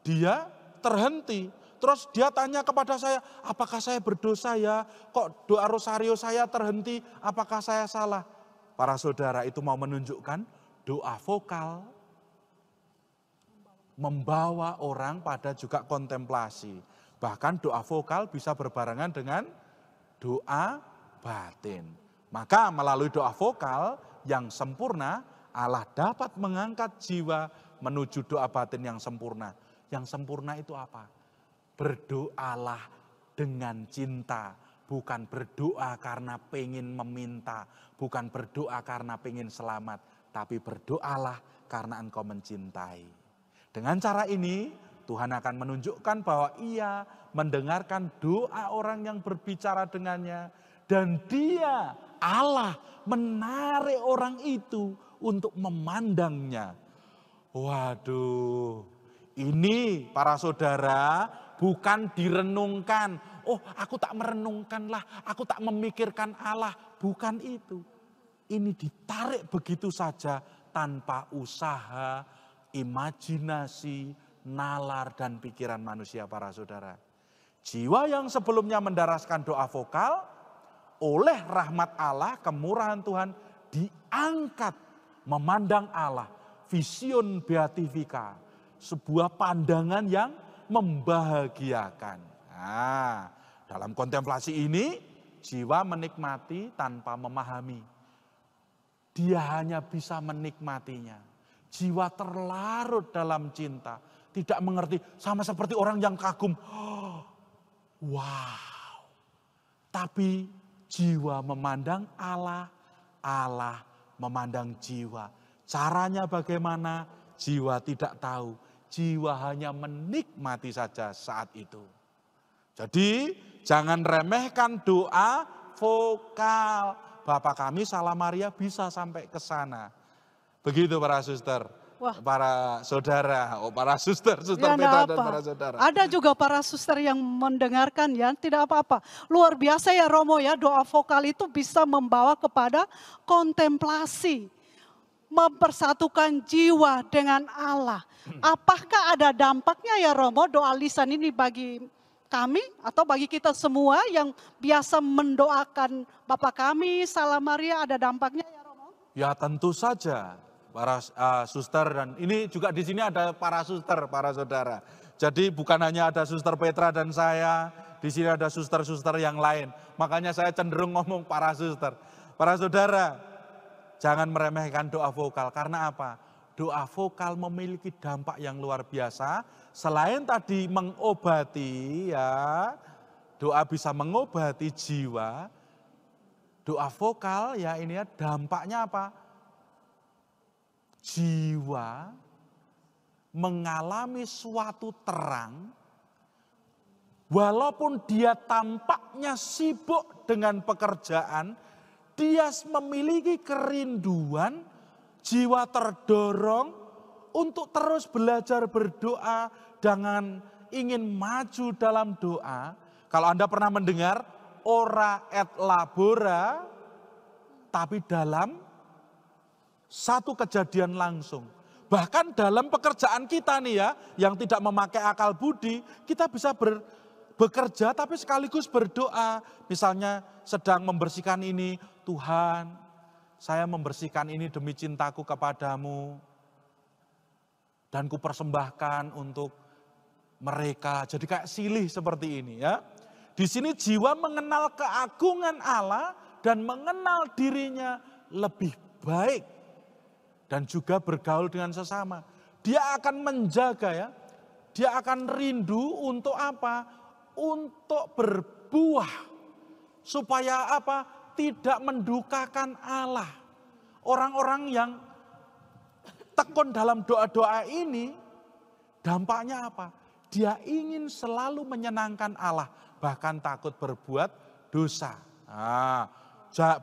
dia terhenti. Terus dia tanya kepada saya, apakah saya berdosa ya? Kok doa rosario saya terhenti? Apakah saya salah? Para saudara, itu mau menunjukkan doa vokal membawa orang pada juga kontemplasi. Bahkan doa vokal bisa berbarengan dengan doa batin. Maka melalui doa vokal yang sempurna, Allah dapat mengangkat jiwa menuju doa batin yang sempurna. Yang sempurna itu apa? Berdoalah dengan cinta. Bukan berdoa karena pengen meminta. Bukan berdoa karena pengen selamat. Tapi berdoalah karena engkau mencintai. Dengan cara ini Tuhan akan menunjukkan bahwa Ia mendengarkan doa orang yang berbicara dengannya. Dan Dia, Allah, menarik orang itu untuk memandangnya. Waduh, ini para saudara bukan direnungkan. Oh, aku tak merenungkan lah, aku tak memikirkan Allah. Bukan itu. Ini ditarik begitu saja tanpa usaha, imajinasi, nalar dan pikiran manusia para saudara. Jiwa yang sebelumnya mendaraskan doa vokal, oleh rahmat Allah, kemurahan Tuhan, diangkat memandang Allah. Vision beatifika, sebuah pandangan yang membahagiakan. Nah, dalam kontemplasi ini, jiwa menikmati tanpa memahami. Dia hanya bisa menikmatinya. Jiwa terlarut dalam cinta. Tidak mengerti, sama seperti orang yang kagum. Oh, wow. Tapi jiwa memandang Allah, Allah memandang jiwa. Caranya bagaimana? Jiwa tidak tahu. jiwa hanya menikmati saja saat itu. Jadi jangan remehkan doa vokal. Bapa kami Salam Maria bisa sampai ke sana. Begitu para suster, para saudara, para suster Ya, Petra dan apa. para saudara. Ada juga para suster yang mendengarkan ya, tidak apa-apa. Luar biasa ya Romo ya, doa vokal itu bisa membawa kepada kontemplasi. Mempersatukan jiwa dengan Allah. Apakah ada dampaknya ya Romo doa lisan ini bagi kami atau bagi kita semua yang biasa mendoakan Bapa kami, Salam Maria, ada dampaknya ya Romo? Ya tentu saja para suster, dan ini juga di sini ada para suster, para saudara. Jadi bukan hanya ada suster Petra dan saya, di sini ada suster-suster yang lain. Makanya saya cenderung ngomong para suster. Para saudara, jangan meremehkan doa vokal. Karena apa? Doa vokal memiliki dampak yang luar biasa. Selain tadi mengobati ya, doa bisa mengobati jiwa. Doa vokal ya ini ya dampaknya apa? Jiwa mengalami suatu terang, walaupun dia tampaknya sibuk dengan pekerjaan, dia memiliki kerinduan, jiwa terdorong untuk terus belajar berdoa dengan ingin maju dalam doa. Kalau Anda pernah mendengar ora et labora, tapi dalam satu kejadian langsung. Bahkan dalam pekerjaan kita nih ya, yang tidak memakai akal budi, kita bisa bekerja tapi sekaligus berdoa. Misalnya sedang membersihkan ini, Tuhan saya membersihkan ini demi cintaku kepadamu. Dan ku persembahkan untuk mereka. Jadi kayak silih seperti ini ya. Di sini jiwa mengenal keagungan Allah dan mengenal dirinya lebih baik. Dan juga bergaul dengan sesama. Dia akan menjaga ya. Dia akan rindu untuk apa? Untuk berbuah. Supaya apa? Tidak mendukakan Allah. Orang-orang yang tekun dalam doa-doa ini, dampaknya apa? Dia ingin selalu menyenangkan Allah. Bahkan takut berbuat dosa. Nah,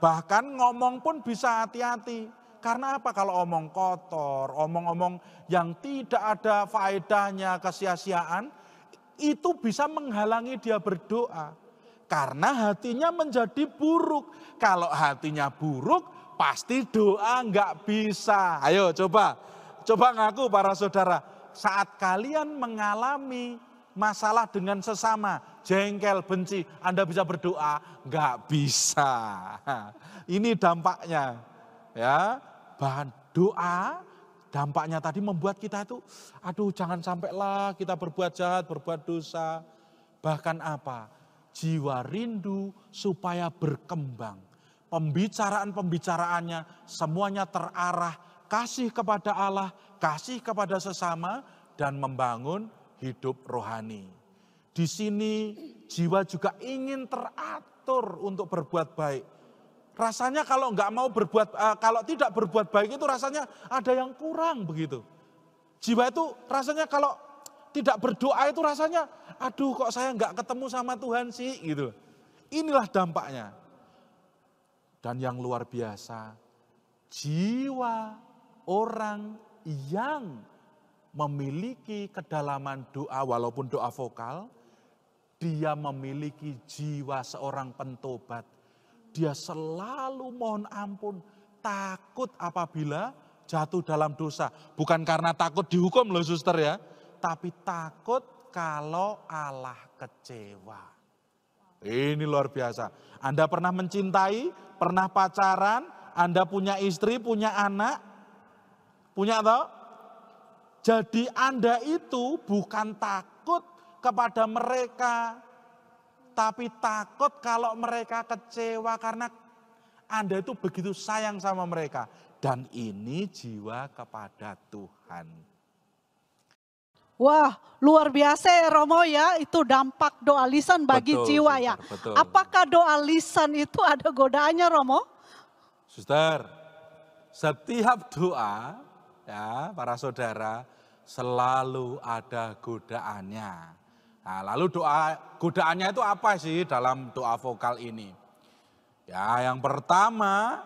bahkan ngomong pun bisa hati-hati. Karena apa? Kalau omong kotor, omong-omong yang tidak ada faedahnya, kesia-siaan, itu bisa menghalangi dia berdoa. Karena hatinya menjadi buruk. Kalau hatinya buruk, pasti doa nggak bisa. Ayo coba ngaku para saudara. Saat kalian mengalami masalah dengan sesama, jengkel, benci, Anda bisa berdoa? Nggak bisa. Ini dampaknya. Ya, bahan doa dampaknya tadi membuat kita itu, aduh jangan sampailah kita berbuat jahat, berbuat dosa. Bahkan apa? Jiwa rindu supaya berkembang. Pembicaraan-pembicaraannya semuanya terarah kasih kepada Allah, kasih kepada sesama, dan membangun hidup rohani. Di sini jiwa juga ingin teratur untuk berbuat baik. Rasanya kalau kalau tidak berbuat baik itu rasanya ada yang kurang begitu. Jiwa itu rasanya kalau tidak berdoa itu rasanya, aduh kok saya nggak ketemu sama Tuhan sih gitu. Inilah dampaknya. Dan yang luar biasa, jiwa orang yang memiliki kedalaman doa walaupun doa vokal, dia memiliki jiwa seorang pentobat. Dia selalu mohon ampun, takut apabila jatuh dalam dosa. Bukan karena takut dihukum loh suster ya, tapi takut kalau Allah kecewa. Ini luar biasa. Anda pernah mencintai, pernah pacaran, Anda punya istri, punya anak, punya toh? Jadi Anda itu bukan takut kepada mereka, tapi takut kalau mereka kecewa karena Anda itu begitu sayang sama mereka. Dan ini jiwa kepada Tuhan. Wah, luar biasa ya Romo ya, itu dampak doa lisan bagi Betul, jiwa Suster, ya. betul. Apakah doa lisan itu ada godaannya Romo? Suster, setiap doa ya para saudara, selalu ada godaannya. Nah, lalu godaannya itu apa sih dalam doa vokal ini? Ya, yang pertama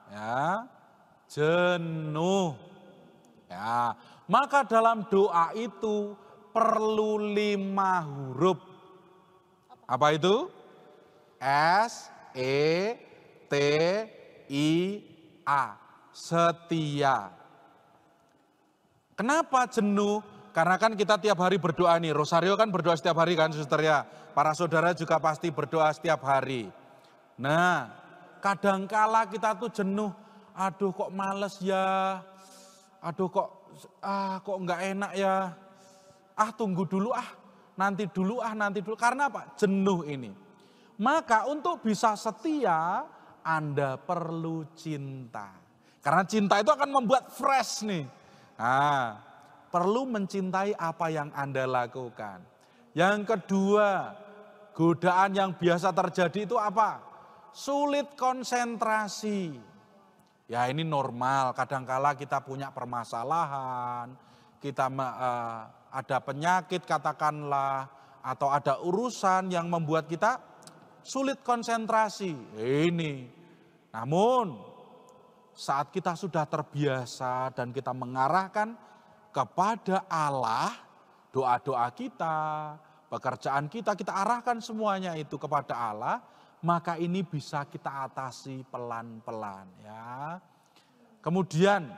ya, jenuh. Ya, maka dalam doa itu perlu 5 huruf. Apa itu? S, E, T, I, A. Setia. Kenapa jenuh? Karena kan kita tiap hari berdoa nih. Rosario kan berdoa setiap hari kan, suster ya. Para saudara juga pasti berdoa setiap hari. Nah, kadangkala kita tuh jenuh. Aduh kok males ya. Aduh kok nggak enak ya. Tunggu dulu nanti dulu. Karena apa? Jenuh ini. Maka untuk bisa setia, Anda perlu cinta. Karena cinta itu akan membuat fresh nih. Perlu mencintai apa yang Anda lakukan. Yang kedua, godaan yang biasa terjadi itu apa? Sulit konsentrasi. Ya ini normal, kadangkala kita punya permasalahan, kita ada penyakit katakanlah, atau ada urusan yang membuat kita sulit konsentrasi. Ini. Namun saat kita sudah terbiasa dan kita mengarahkan kepada Allah, doa-doa kita, pekerjaan kita arahkan semuanya itu kepada Allah, maka ini bisa kita atasi pelan-pelan ya. Kemudian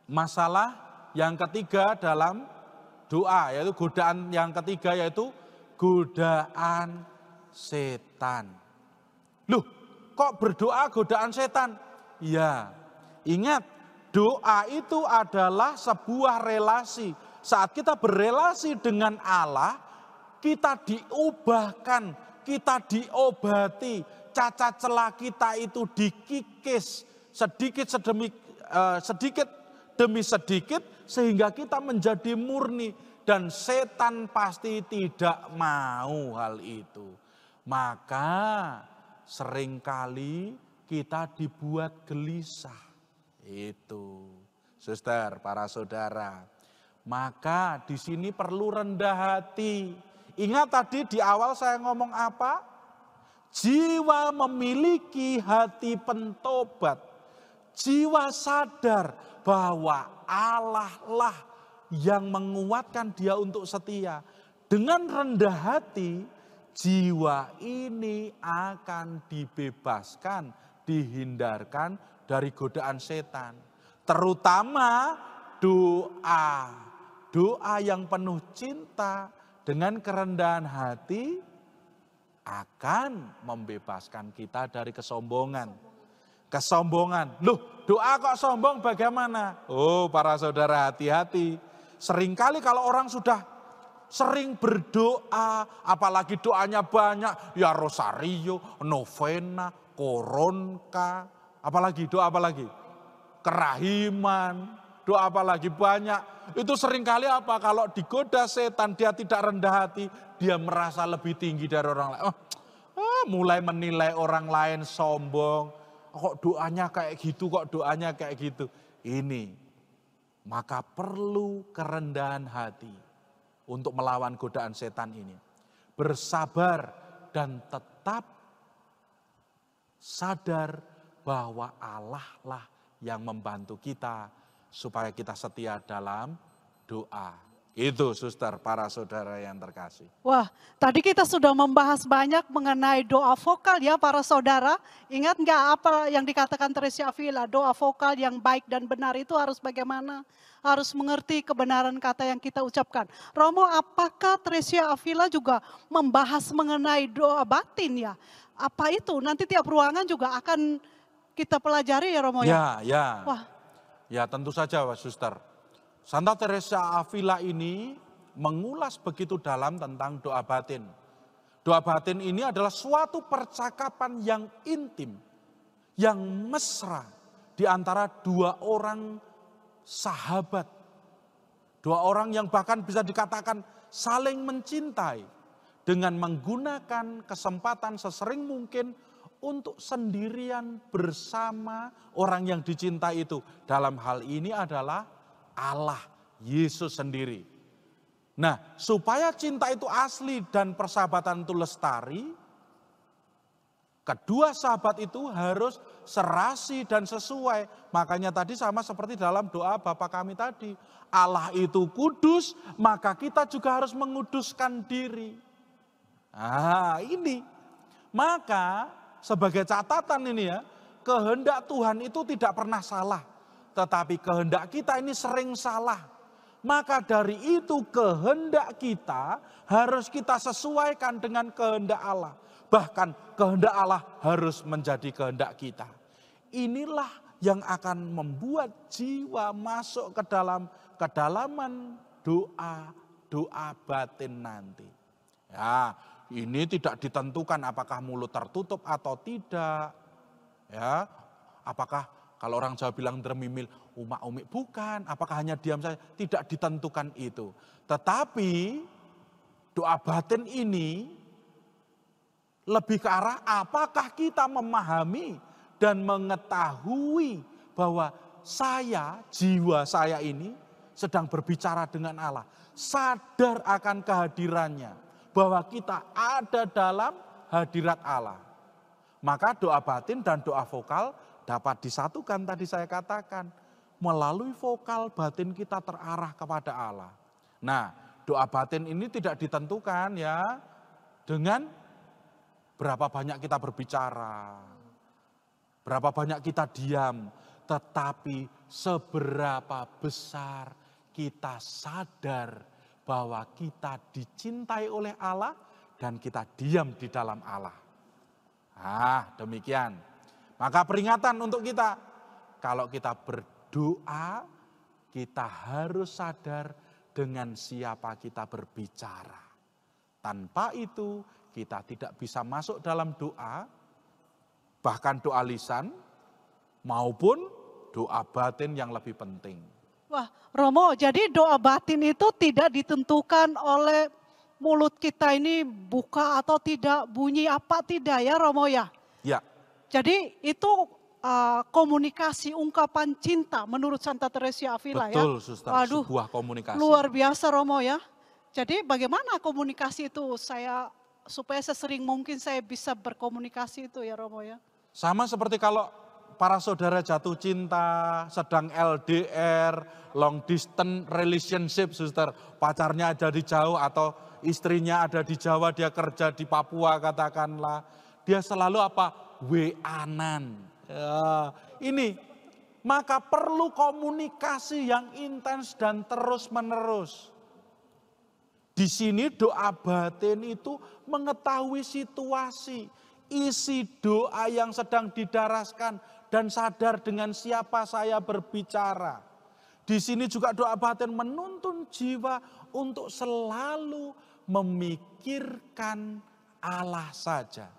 masalah yang ketiga dalam doa, yaitu godaan yang ketiga, yaitu godaan setan. Loh, kok berdoa godaan setan? Ya, ingat doa itu adalah sebuah relasi. Saat kita berelasi dengan Allah, kita diubahkan, kita diobati, cacat celah kita itu dikikis sedikit demi sedikit sehingga kita menjadi murni, dan setan pasti tidak mau hal itu. Maka seringkali kita dibuat gelisah. Itu, suster, para saudara. Maka di sini perlu rendah hati. Ingat tadi di awal saya ngomong apa? Jiwa memiliki hati pentobat. Jiwa sadar bahwa Allah lah yang menguatkan dia untuk setia. Dengan rendah hati, jiwa ini akan dibebaskan, dihindarkan dari godaan setan. Terutama doa yang penuh cinta dengan kerendahan hati akan membebaskan kita dari kesombongan. Loh, doa kok sombong bagaimana? Oh, para saudara, hati-hati. Seringkali kalau orang sudah sering berdoa, apalagi doanya banyak, ya rosario, novena, koronka, apalagi doa apalagi? Kerahiman, doa apalagi banyak. Itu seringkali apa? Kalau digoda setan, dia tidak rendah hati, dia merasa lebih tinggi dari orang lain. Mulai menilai orang lain, sombong. Kok doanya kayak gitu, kok doanya kayak gitu. Ini, maka perlu kerendahan hati untuk melawan godaan setan ini. Bersabar dan tetap sadar bahwa Allah lah yang membantu kita supaya kita setia dalam doa. Itu, suster, para saudara yang terkasih. Wah, tadi kita sudah membahas banyak mengenai doa vokal ya para saudara. Ingat nggak apa yang dikatakan Teresia Avila, doa vokal yang baik dan benar itu harus bagaimana? Harus mengerti kebenaran kata yang kita ucapkan. Romo, apakah Teresia Avila juga membahas mengenai doa batin ya? Apa itu? Nanti tiap ruangan juga akan kita pelajari ya Romo ya? Ya. Wah. Ya tentu saja, suster. Santa Teresa Avila ini mengulas begitu dalam tentang doa batin. Doa batin ini adalah suatu percakapan yang intim, yang mesra di antara dua orang sahabat. Dua orang yang bahkan bisa dikatakan saling mencintai dengan menggunakan kesempatan sesering mungkin untuk sendirian bersama orang yang dicintai itu. Dalam hal ini adalah Allah Yesus sendiri. Nah, supaya cinta itu asli dan persahabatan itu lestari, kedua sahabat itu harus serasi dan sesuai. Makanya tadi sama seperti dalam doa Bapa kami tadi. Allah itu kudus, maka kita juga harus menguduskan diri. Nah, ini. Maka sebagai catatan ini ya, kehendak Tuhan itu tidak pernah salah. Tetapi kehendak kita ini sering salah. Maka dari itu kehendak kita harus kita sesuaikan dengan kehendak Allah. Bahkan kehendak Allah harus menjadi kehendak kita. Inilah yang akan membuat jiwa masuk ke dalam kedalaman doa batin nanti. Ya, ini tidak ditentukan apakah mulut tertutup atau tidak. Ya, apakah kalau orang Jawa bilang dermimil, umak-umik, bukan. Apakah hanya diam saja? Tidak ditentukan itu. Tetapi doa batin ini lebih ke arah apakah kita memahami dan mengetahui bahwa jiwa saya ini sedang berbicara dengan Allah. Sadar akan kehadirannya, bahwa kita ada dalam hadirat Allah. Maka doa batin dan doa vokal dapat disatukan tadi saya katakan. Melalui vokal batin kita terarah kepada Allah. Nah, doa batin ini tidak ditentukan ya dengan berapa banyak kita berbicara, berapa banyak kita diam, tetapi seberapa besar kita sadar bahwa kita dicintai oleh Allah dan kita diam di dalam Allah. Demikian. Maka peringatan untuk kita, kalau kita berdoa, kita harus sadar dengan siapa kita berbicara. Tanpa itu kita tidak bisa masuk dalam doa, bahkan doa lisan, maupun doa batin yang lebih penting. Wah, Romo, jadi doa batin itu tidak ditentukan oleh mulut kita ini buka atau tidak, bunyi apa tidak ya Romo ya? Ya. Jadi itu komunikasi ungkapan cinta menurut Santa Teresia Avila ya. Betul, Suster, sebuah komunikasi. Luar biasa Romo ya. Jadi bagaimana komunikasi itu supaya sesering mungkin saya bisa berkomunikasi itu ya Romo ya. Sama seperti kalau para saudara jatuh cinta, sedang LDR, long distance relationship, Suster. Pacarnya ada di jauh atau istrinya ada di Jawa, dia kerja di Papua katakanlah. Dia selalu apa? WA-an. Ya, ini maka perlu komunikasi yang intens dan terus menerus. Di sini doa batin itu mengetahui situasi, isi doa yang sedang didaraskan dan sadar dengan siapa saya berbicara. Di sini juga doa batin menuntun jiwa untuk selalu memikirkan Allah saja.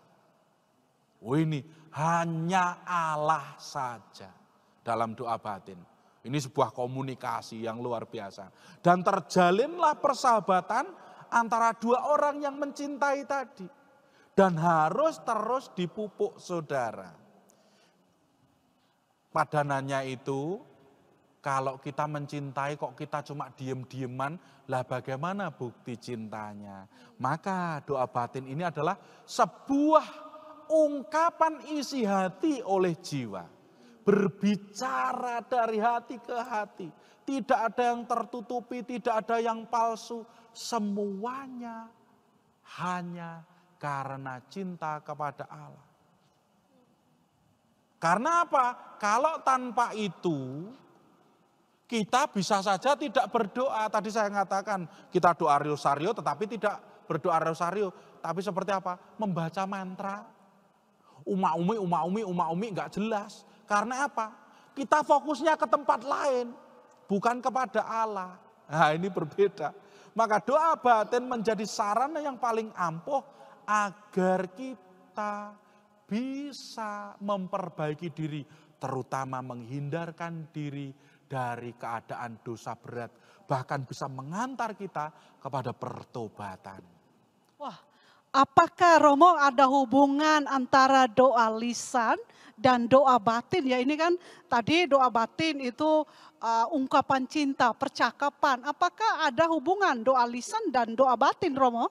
Ini hanya Allah saja dalam doa batin. Ini sebuah komunikasi yang luar biasa. Dan terjalinlah persahabatan antara dua orang yang mencintai tadi. Dan harus terus dipupuk saudara. Padanannya itu, kalau kita mencintai kok kita cuma diem-dieman, lah bagaimana bukti cintanya? Maka doa batin ini adalah sebuah ungkapan isi hati oleh jiwa. Berbicara dari hati ke hati. Tidak ada yang tertutupi, tidak ada yang palsu. Semuanya hanya karena cinta kepada Allah. Karena apa? Kalau tanpa itu, kita bisa saja tidak berdoa. Tadi saya mengatakan kita doa rosario tetapi tidak berdoa rosario. Tapi seperti apa? Membaca mantra. Uma-umi enggak jelas. Karena apa? Kita fokusnya ke tempat lain, bukan kepada Allah. Nah, ini berbeda. Maka doa batin menjadi sarana yang paling ampuh agar kita bisa memperbaiki diri, terutama menghindarkan diri dari keadaan dosa berat, bahkan bisa mengantar kita kepada pertobatan. Wah, apakah Romo ada hubungan antara doa lisan dan doa batin ya. Ini kan tadi doa batin itu ungkapan cinta, percakapan. Apakah ada hubungan doa lisan dan doa batin, Romo?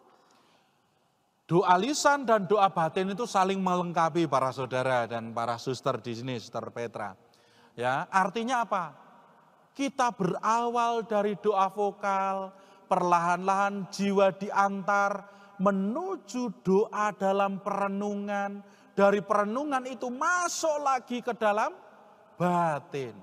Doa lisan dan doa batin itu saling melengkapi para saudara dan para suster di sini, Suster Petra. Ya, artinya apa? Kita berawal dari doa vokal, perlahan-lahan jiwa diantar menuju doa dalam perenungan. Dari perenungan itu masuk lagi ke dalam batin.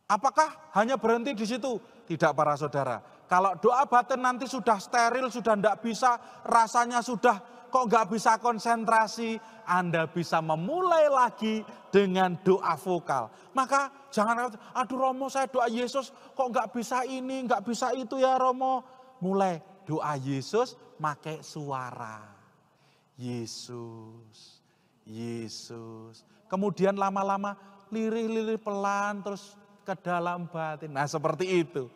Apakah hanya berhenti di situ? Tidak para saudara. Kalau doa batin nanti sudah steril, sudah tidak bisa, rasanya sudah kok nggak bisa konsentrasi, Anda bisa memulai lagi dengan doa vokal. Maka jangan, aduh Romo saya doa Yesus kok nggak bisa ini, nggak bisa itu ya Romo. Mulai doa Yesus pakai suara. Yesus, Yesus. Kemudian lama-lama lirih-lirih pelan terus ke dalam batin. Nah seperti itu.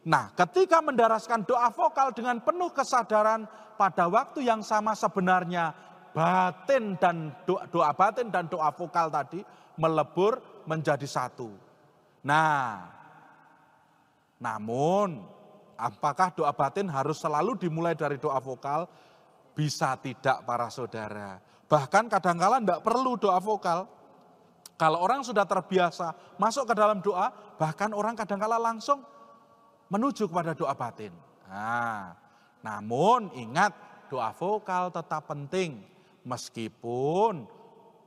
Nah ketika mendaraskan doa vokal dengan penuh kesadaran pada waktu yang sama sebenarnya batin dan doa batin dan doa vokal tadi melebur menjadi satu. Nah namun apakah doa batin harus selalu dimulai dari doa vokal? Bisa tidak para saudara. Bahkan kadang-kala tidak perlu doa vokal. Kalau orang sudah terbiasa masuk ke dalam doa, bahkan orang kadang-kala langsung menuju kepada doa batin. Nah, namun ingat doa vokal tetap penting meskipun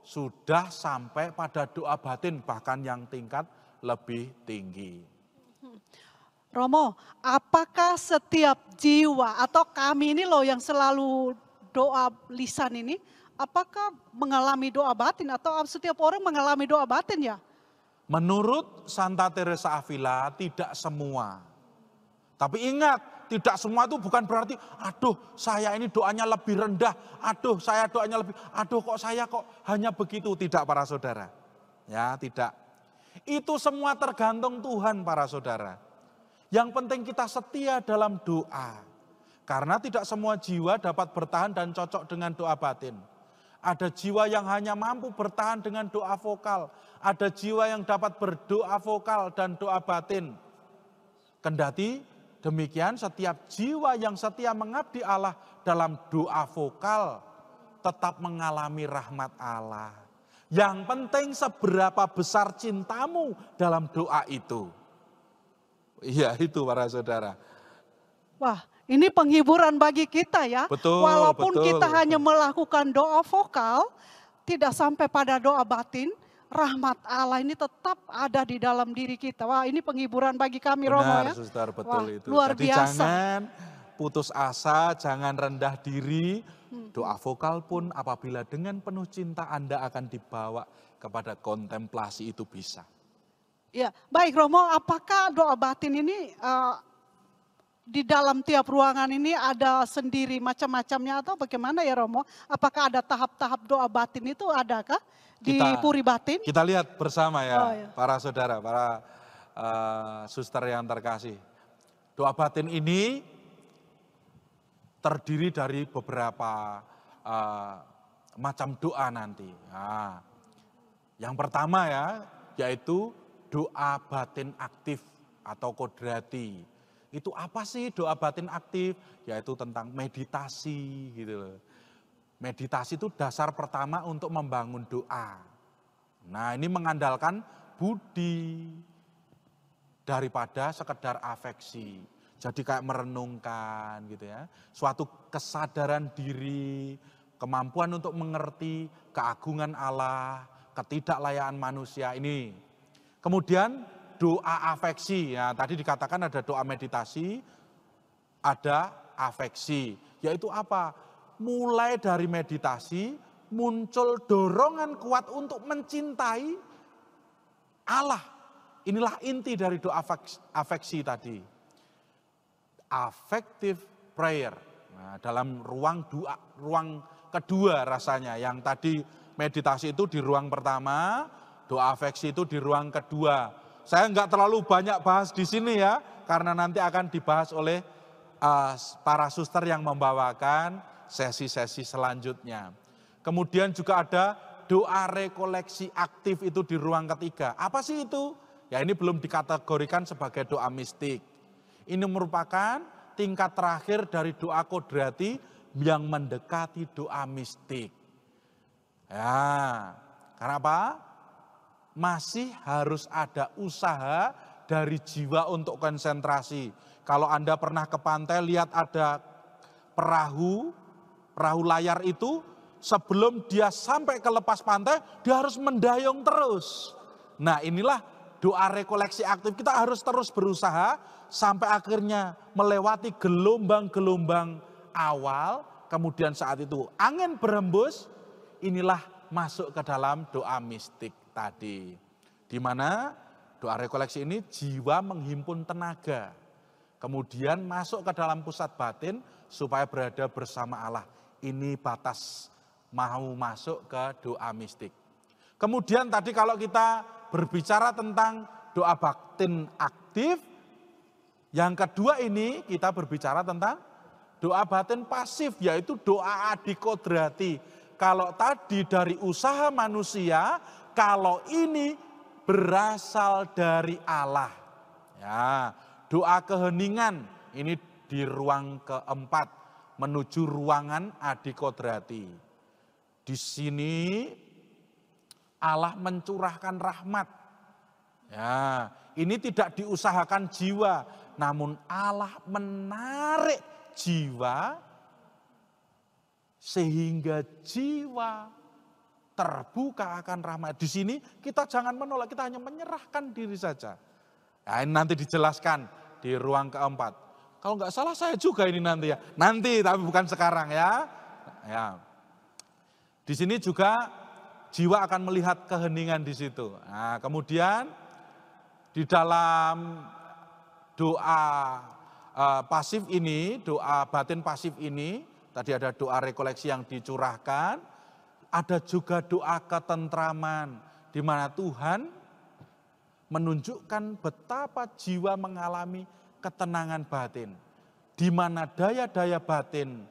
sudah sampai pada doa batin bahkan yang tingkat lebih tinggi. Romo, apakah setiap jiwa atau kami ini loh yang selalu doa lisan ini, apakah mengalami doa batin atau setiap orang mengalami doa batin ya? Menurut Santa Teresa Avila tidak semua. Tapi ingat, tidak semua itu bukan berarti, aduh saya ini doanya lebih rendah, aduh saya doanya lebih, aduh kok saya kok hanya begitu. Tidak para saudara. Ya tidak. Itu semua tergantung Tuhan para saudara. Yang penting kita setia dalam doa. Karena tidak semua jiwa dapat bertahan dan cocok dengan doa batin. Ada jiwa yang hanya mampu bertahan dengan doa vokal. Ada jiwa yang dapat berdoa vokal dan doa batin. Kendati demikian setiap jiwa yang setia mengabdi Allah dalam doa vokal tetap mengalami rahmat Allah. Yang penting seberapa besar cintamu dalam doa itu. Iya itu para saudara. Wah ini penghiburan bagi kita ya. Betul, walaupun betul, kita betul. hanya melakukan doa vokal, tidak sampai pada doa batin, rahmat Allah ini tetap ada di dalam diri kita. Wah ini penghiburan bagi kami Romo ya. Benar, Suster, betul. Wah, itu. luar Jadi biasa. jangan putus asa, jangan rendah diri. Doa vokal pun apabila dengan penuh cinta Anda akan dibawa kepada kontemplasi itu bisa. Ya, baik Romo, apakah doa batin ini di dalam tiap ruangan ini ada sendiri macam-macamnya atau bagaimana ya Romo? Apakah ada tahap-tahap doa batin itu adakah di Puri Batin? Kita lihat bersama ya, Oh, ya. para saudara, para suster yang terkasih. Doa batin ini terdiri dari beberapa macam doa nanti. Nah, yang pertama ya, yaitu doa batin aktif atau kodrati. Itu apa sih doa batin aktif? Yaitu tentang meditasi gitu loh. Meditasi itu dasar pertama untuk membangun doa. Nah ini mengandalkan budi daripada sekedar afeksi. Jadi kayak merenungkan gitu ya. Suatu kesadaran diri, kemampuan untuk mengerti keagungan Allah, ketidaklayaan manusia ini. Kemudian doa afeksi, ya tadi dikatakan ada doa meditasi, ada afeksi. Yaitu apa? Mulai dari meditasi muncul dorongan kuat untuk mencintai Allah. Inilah inti dari doa afeksi tadi. Affective prayer. Nah, dalam ruang kedua rasanya. Yang tadi meditasi itu di ruang pertama, doa afeksi itu di ruang kedua. Saya nggak terlalu banyak bahas di sini ya, karena nanti akan dibahas oleh para suster yang membawakan sesi-sesi selanjutnya. Kemudian juga ada doa rekoleksi aktif itu di ruang ketiga. Apa sih itu? Ya ini belum dikategorikan sebagai doa mistik. Ini merupakan tingkat terakhir dari doa kodrati yang mendekati doa mistik. Ya, karena apa? Masih harus ada usaha dari jiwa untuk konsentrasi. Kalau Anda pernah ke pantai lihat ada perahu layar itu, sebelum dia sampai ke lepas pantai, dia harus mendayung terus. Nah inilah doa rekoleksi aktif, kita harus terus berusaha sampai akhirnya melewati gelombang-gelombang awal, kemudian saat itu angin berembus, inilah masuk ke dalam doa mistik tadi. Di mana doa rekoleksi ini jiwa menghimpun tenaga, kemudian masuk ke dalam pusat batin supaya berada bersama Allah. Ini batas mau masuk ke doa mistik. Kemudian tadi kalau kita berbicara tentang doa batin aktif, yang kedua ini kita berbicara tentang doa batin pasif, yaitu doa adikodrati. Kalau tadi dari usaha manusia, kalau ini berasal dari Allah. Ya, doa keheningan ini di ruang keempat menuju ruangan adikodrati. Di sini Allah mencurahkan rahmat. Ya, ini tidak diusahakan jiwa, namun Allah menarik jiwa sehingga jiwa terbuka akan rahmat. Di sini kita jangan menolak, kita hanya menyerahkan diri saja. Nah, ini nanti dijelaskan di ruang keempat. Kalau nggak salah saya juga ini nanti ya. Nanti tapi bukan sekarang ya. Ya. Di sini juga jiwa akan melihat keheningan di situ. Nah, kemudian di dalam doa pasif ini, doa batin pasif ini, tadi ada doa rekoleksi yang dicurahkan, ada juga doa ketentraman, di mana Tuhan menunjukkan betapa jiwa mengalami ketenangan batin, di mana daya-daya batin,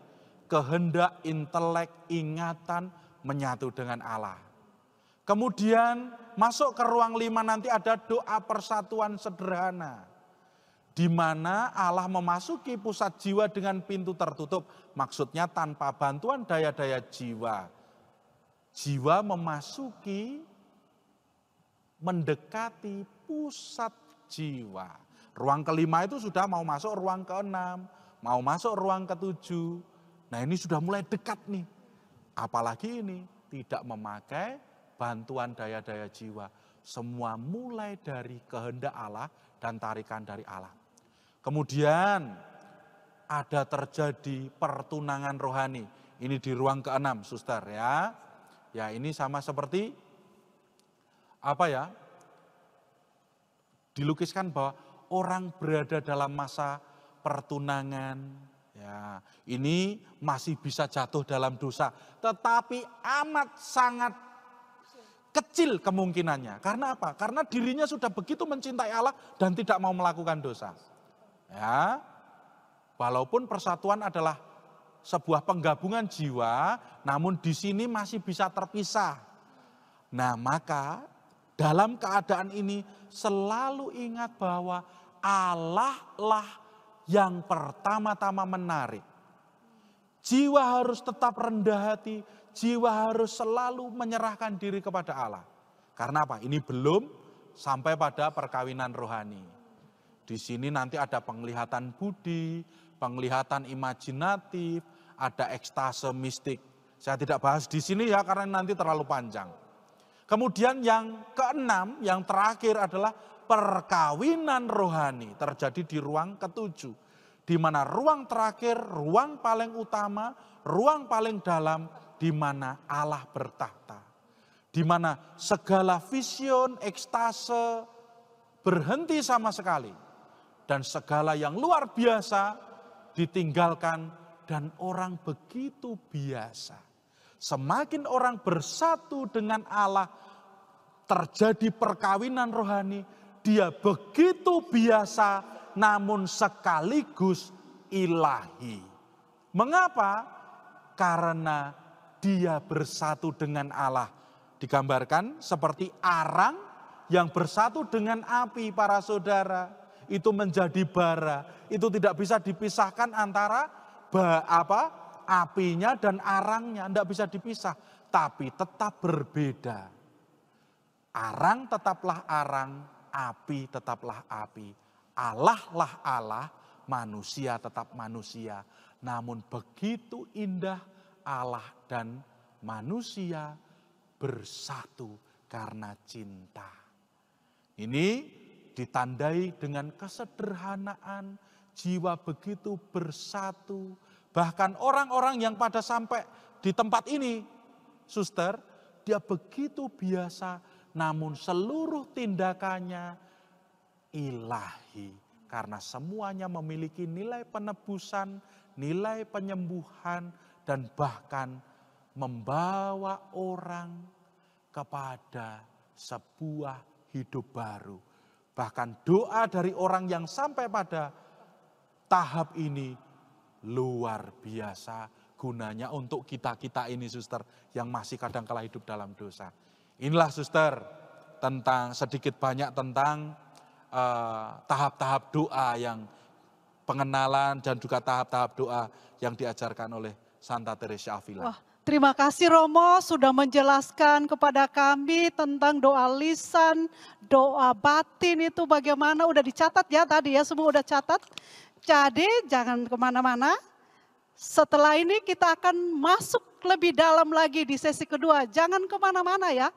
kehendak, intelek, ingatan menyatu dengan Allah. Kemudian masuk ke ruang 5 nanti ada doa persatuan sederhana, di mana Allah memasuki pusat jiwa dengan pintu tertutup, maksudnya tanpa bantuan daya-daya jiwa. Jiwa memasuki, mendekati pusat jiwa. Ruang kelima itu sudah mau masuk ruang keenam, mau masuk ruang ketujuh. Nah ini sudah mulai dekat nih. Apalagi ini tidak memakai bantuan daya-daya jiwa. Semua mulai dari kehendak Allah dan tarikan dari Allah. Kemudian ada terjadi pertunangan rohani. Ini di ruang keenam, suster ya. Ya ini sama seperti apa ya? Dilukiskan bahwa orang berada dalam masa pertunangan. Ya, ini masih bisa jatuh dalam dosa, tetapi amat sangat kecil kemungkinannya. Karena apa? Karena dirinya sudah begitu mencintai Allah dan tidak mau melakukan dosa. Ya, walaupun persatuan adalah sebuah penggabungan jiwa, namun di sini masih bisa terpisah. Nah, maka dalam keadaan ini selalu ingat bahwa Allah lah yang pertama-tama menarik. Jiwa harus tetap rendah hati, jiwa harus selalu menyerahkan diri kepada Allah. Karena apa? Ini belum sampai pada perkawinan rohani. Di sini nanti ada penglihatan budi, penglihatan imajinatif, ada ekstase mistik. Saya tidak bahas di sini ya karena nanti terlalu panjang. Kemudian yang keenam, yang terakhir adalah perkawinan rohani, terjadi di ruang ketujuh, di mana ruang terakhir, ruang paling utama, ruang paling dalam, di mana Allah bertahta, di mana segala vision, ekstase berhenti sama sekali, dan segala yang luar biasa ditinggalkan, dan orang begitu biasa. Semakin orang bersatu dengan Allah, terjadi perkawinan rohani, dia begitu biasa namun sekaligus ilahi. Mengapa? Karena dia bersatu dengan Allah digambarkan seperti arang yang bersatu dengan api para saudara. Itu menjadi bara, itu tidak bisa dipisahkan antara apinya dan arangnya, tidak bisa dipisah, tapi tetap berbeda. Arang tetaplah arang, api tetaplah api. Allah lah Allah, manusia tetap manusia. Namun begitu indah Allah dan manusia bersatu karena cinta. Ini ditandai dengan kesederhanaan, jiwa begitu bersatu. Bahkan orang-orang yang pada sampai di tempat ini, suster, dia begitu biasa, namun seluruh tindakannya ilahi. Karena semuanya memiliki nilai penebusan, nilai penyembuhan, dan bahkan membawa orang kepada sebuah hidup baru. Bahkan doa dari orang yang sampai pada tahap ini luar biasa gunanya untuk kita-kita ini, suster, yang masih kadang-kala hidup dalam dosa. Inilah, suster, tentang sedikit banyak tentang tahap-tahap doa yang pengenalan dan juga tahap-tahap doa yang diajarkan oleh Santa Teresia Avila. Wah, terima kasih Romo sudah menjelaskan kepada kami tentang doa lisan, doa batin itu bagaimana. Udah dicatat ya tadi ya, semua udah catat. Jadi jangan kemana-mana. Setelah ini kita akan masuk lebih dalam lagi di sesi kedua. Jangan kemana-mana ya.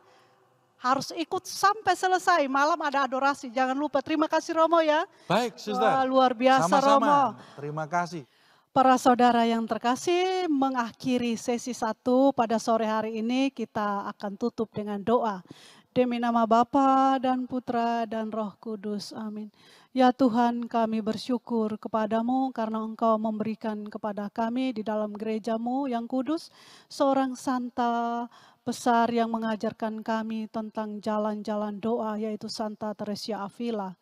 Harus ikut sampai selesai. Malam ada adorasi, jangan lupa. Terima kasih Romo ya. Baik, suster. Wah, luar biasa Sama-sama. Romo. Terima kasih. Para saudara yang terkasih, mengakhiri sesi 1 pada sore hari ini kita akan tutup dengan doa. Demi nama Bapa dan Putra dan Roh Kudus. Amin. Ya Tuhan, kami bersyukur kepadamu karena Engkau memberikan kepada kami di dalam gerejamu yang kudus seorang santa besar yang mengajarkan kami tentang jalan-jalan doa, yaitu Santa Teresia Avila.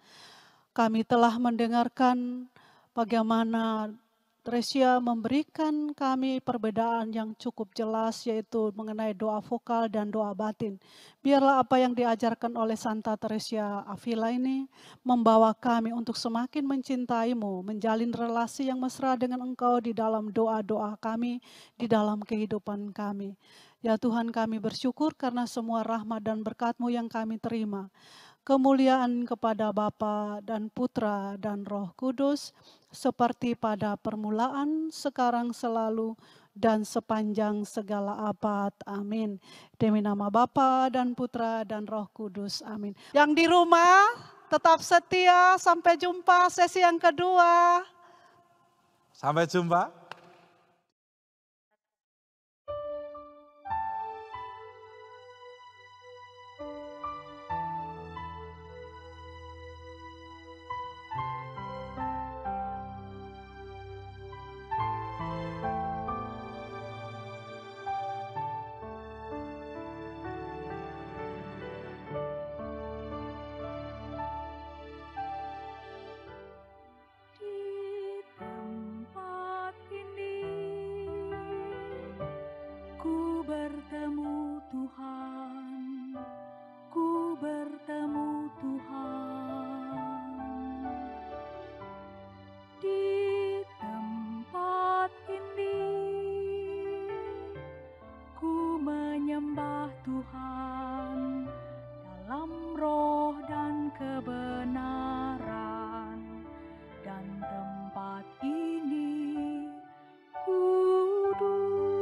Kami telah mendengarkan bagaimana Teresia memberikan kami perbedaan yang cukup jelas, yaitu mengenai doa vokal dan doa batin. Biarlah apa yang diajarkan oleh Santa Teresia Avila ini membawa kami untuk semakin mencintaimu, menjalin relasi yang mesra dengan Engkau di dalam doa-doa kami, di dalam kehidupan kami. Ya Tuhan, kami bersyukur karena semua rahmat dan berkat-Mu yang kami terima. Kemuliaan kepada Bapa dan Putra dan Roh Kudus, seperti pada permulaan, sekarang, selalu, dan sepanjang segala abad. Amin. Demi nama Bapa dan Putra dan Roh Kudus. Amin. Yang di rumah tetap setia, sampai jumpa sesi yang kedua. Sampai jumpa. Bertemu Tuhan, ku bertemu Tuhan. Di tempat ini, ku menyembah Tuhan dalam roh dan kebenaran. Dan tempat ini kudus.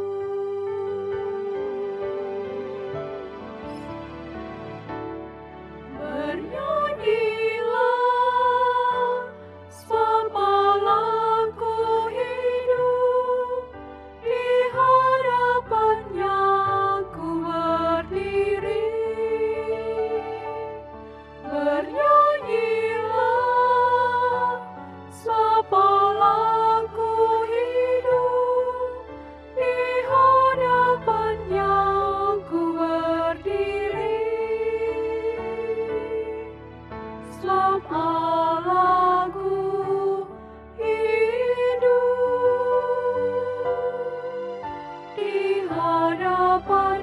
Bernyanyilah, sebab Allahku hidup, di hadapannya ku berdiri. Bernyanyilah, sebab Allahku hidup, di hadapannya ku berdiri. Sebab Allahku hidup, di hadapan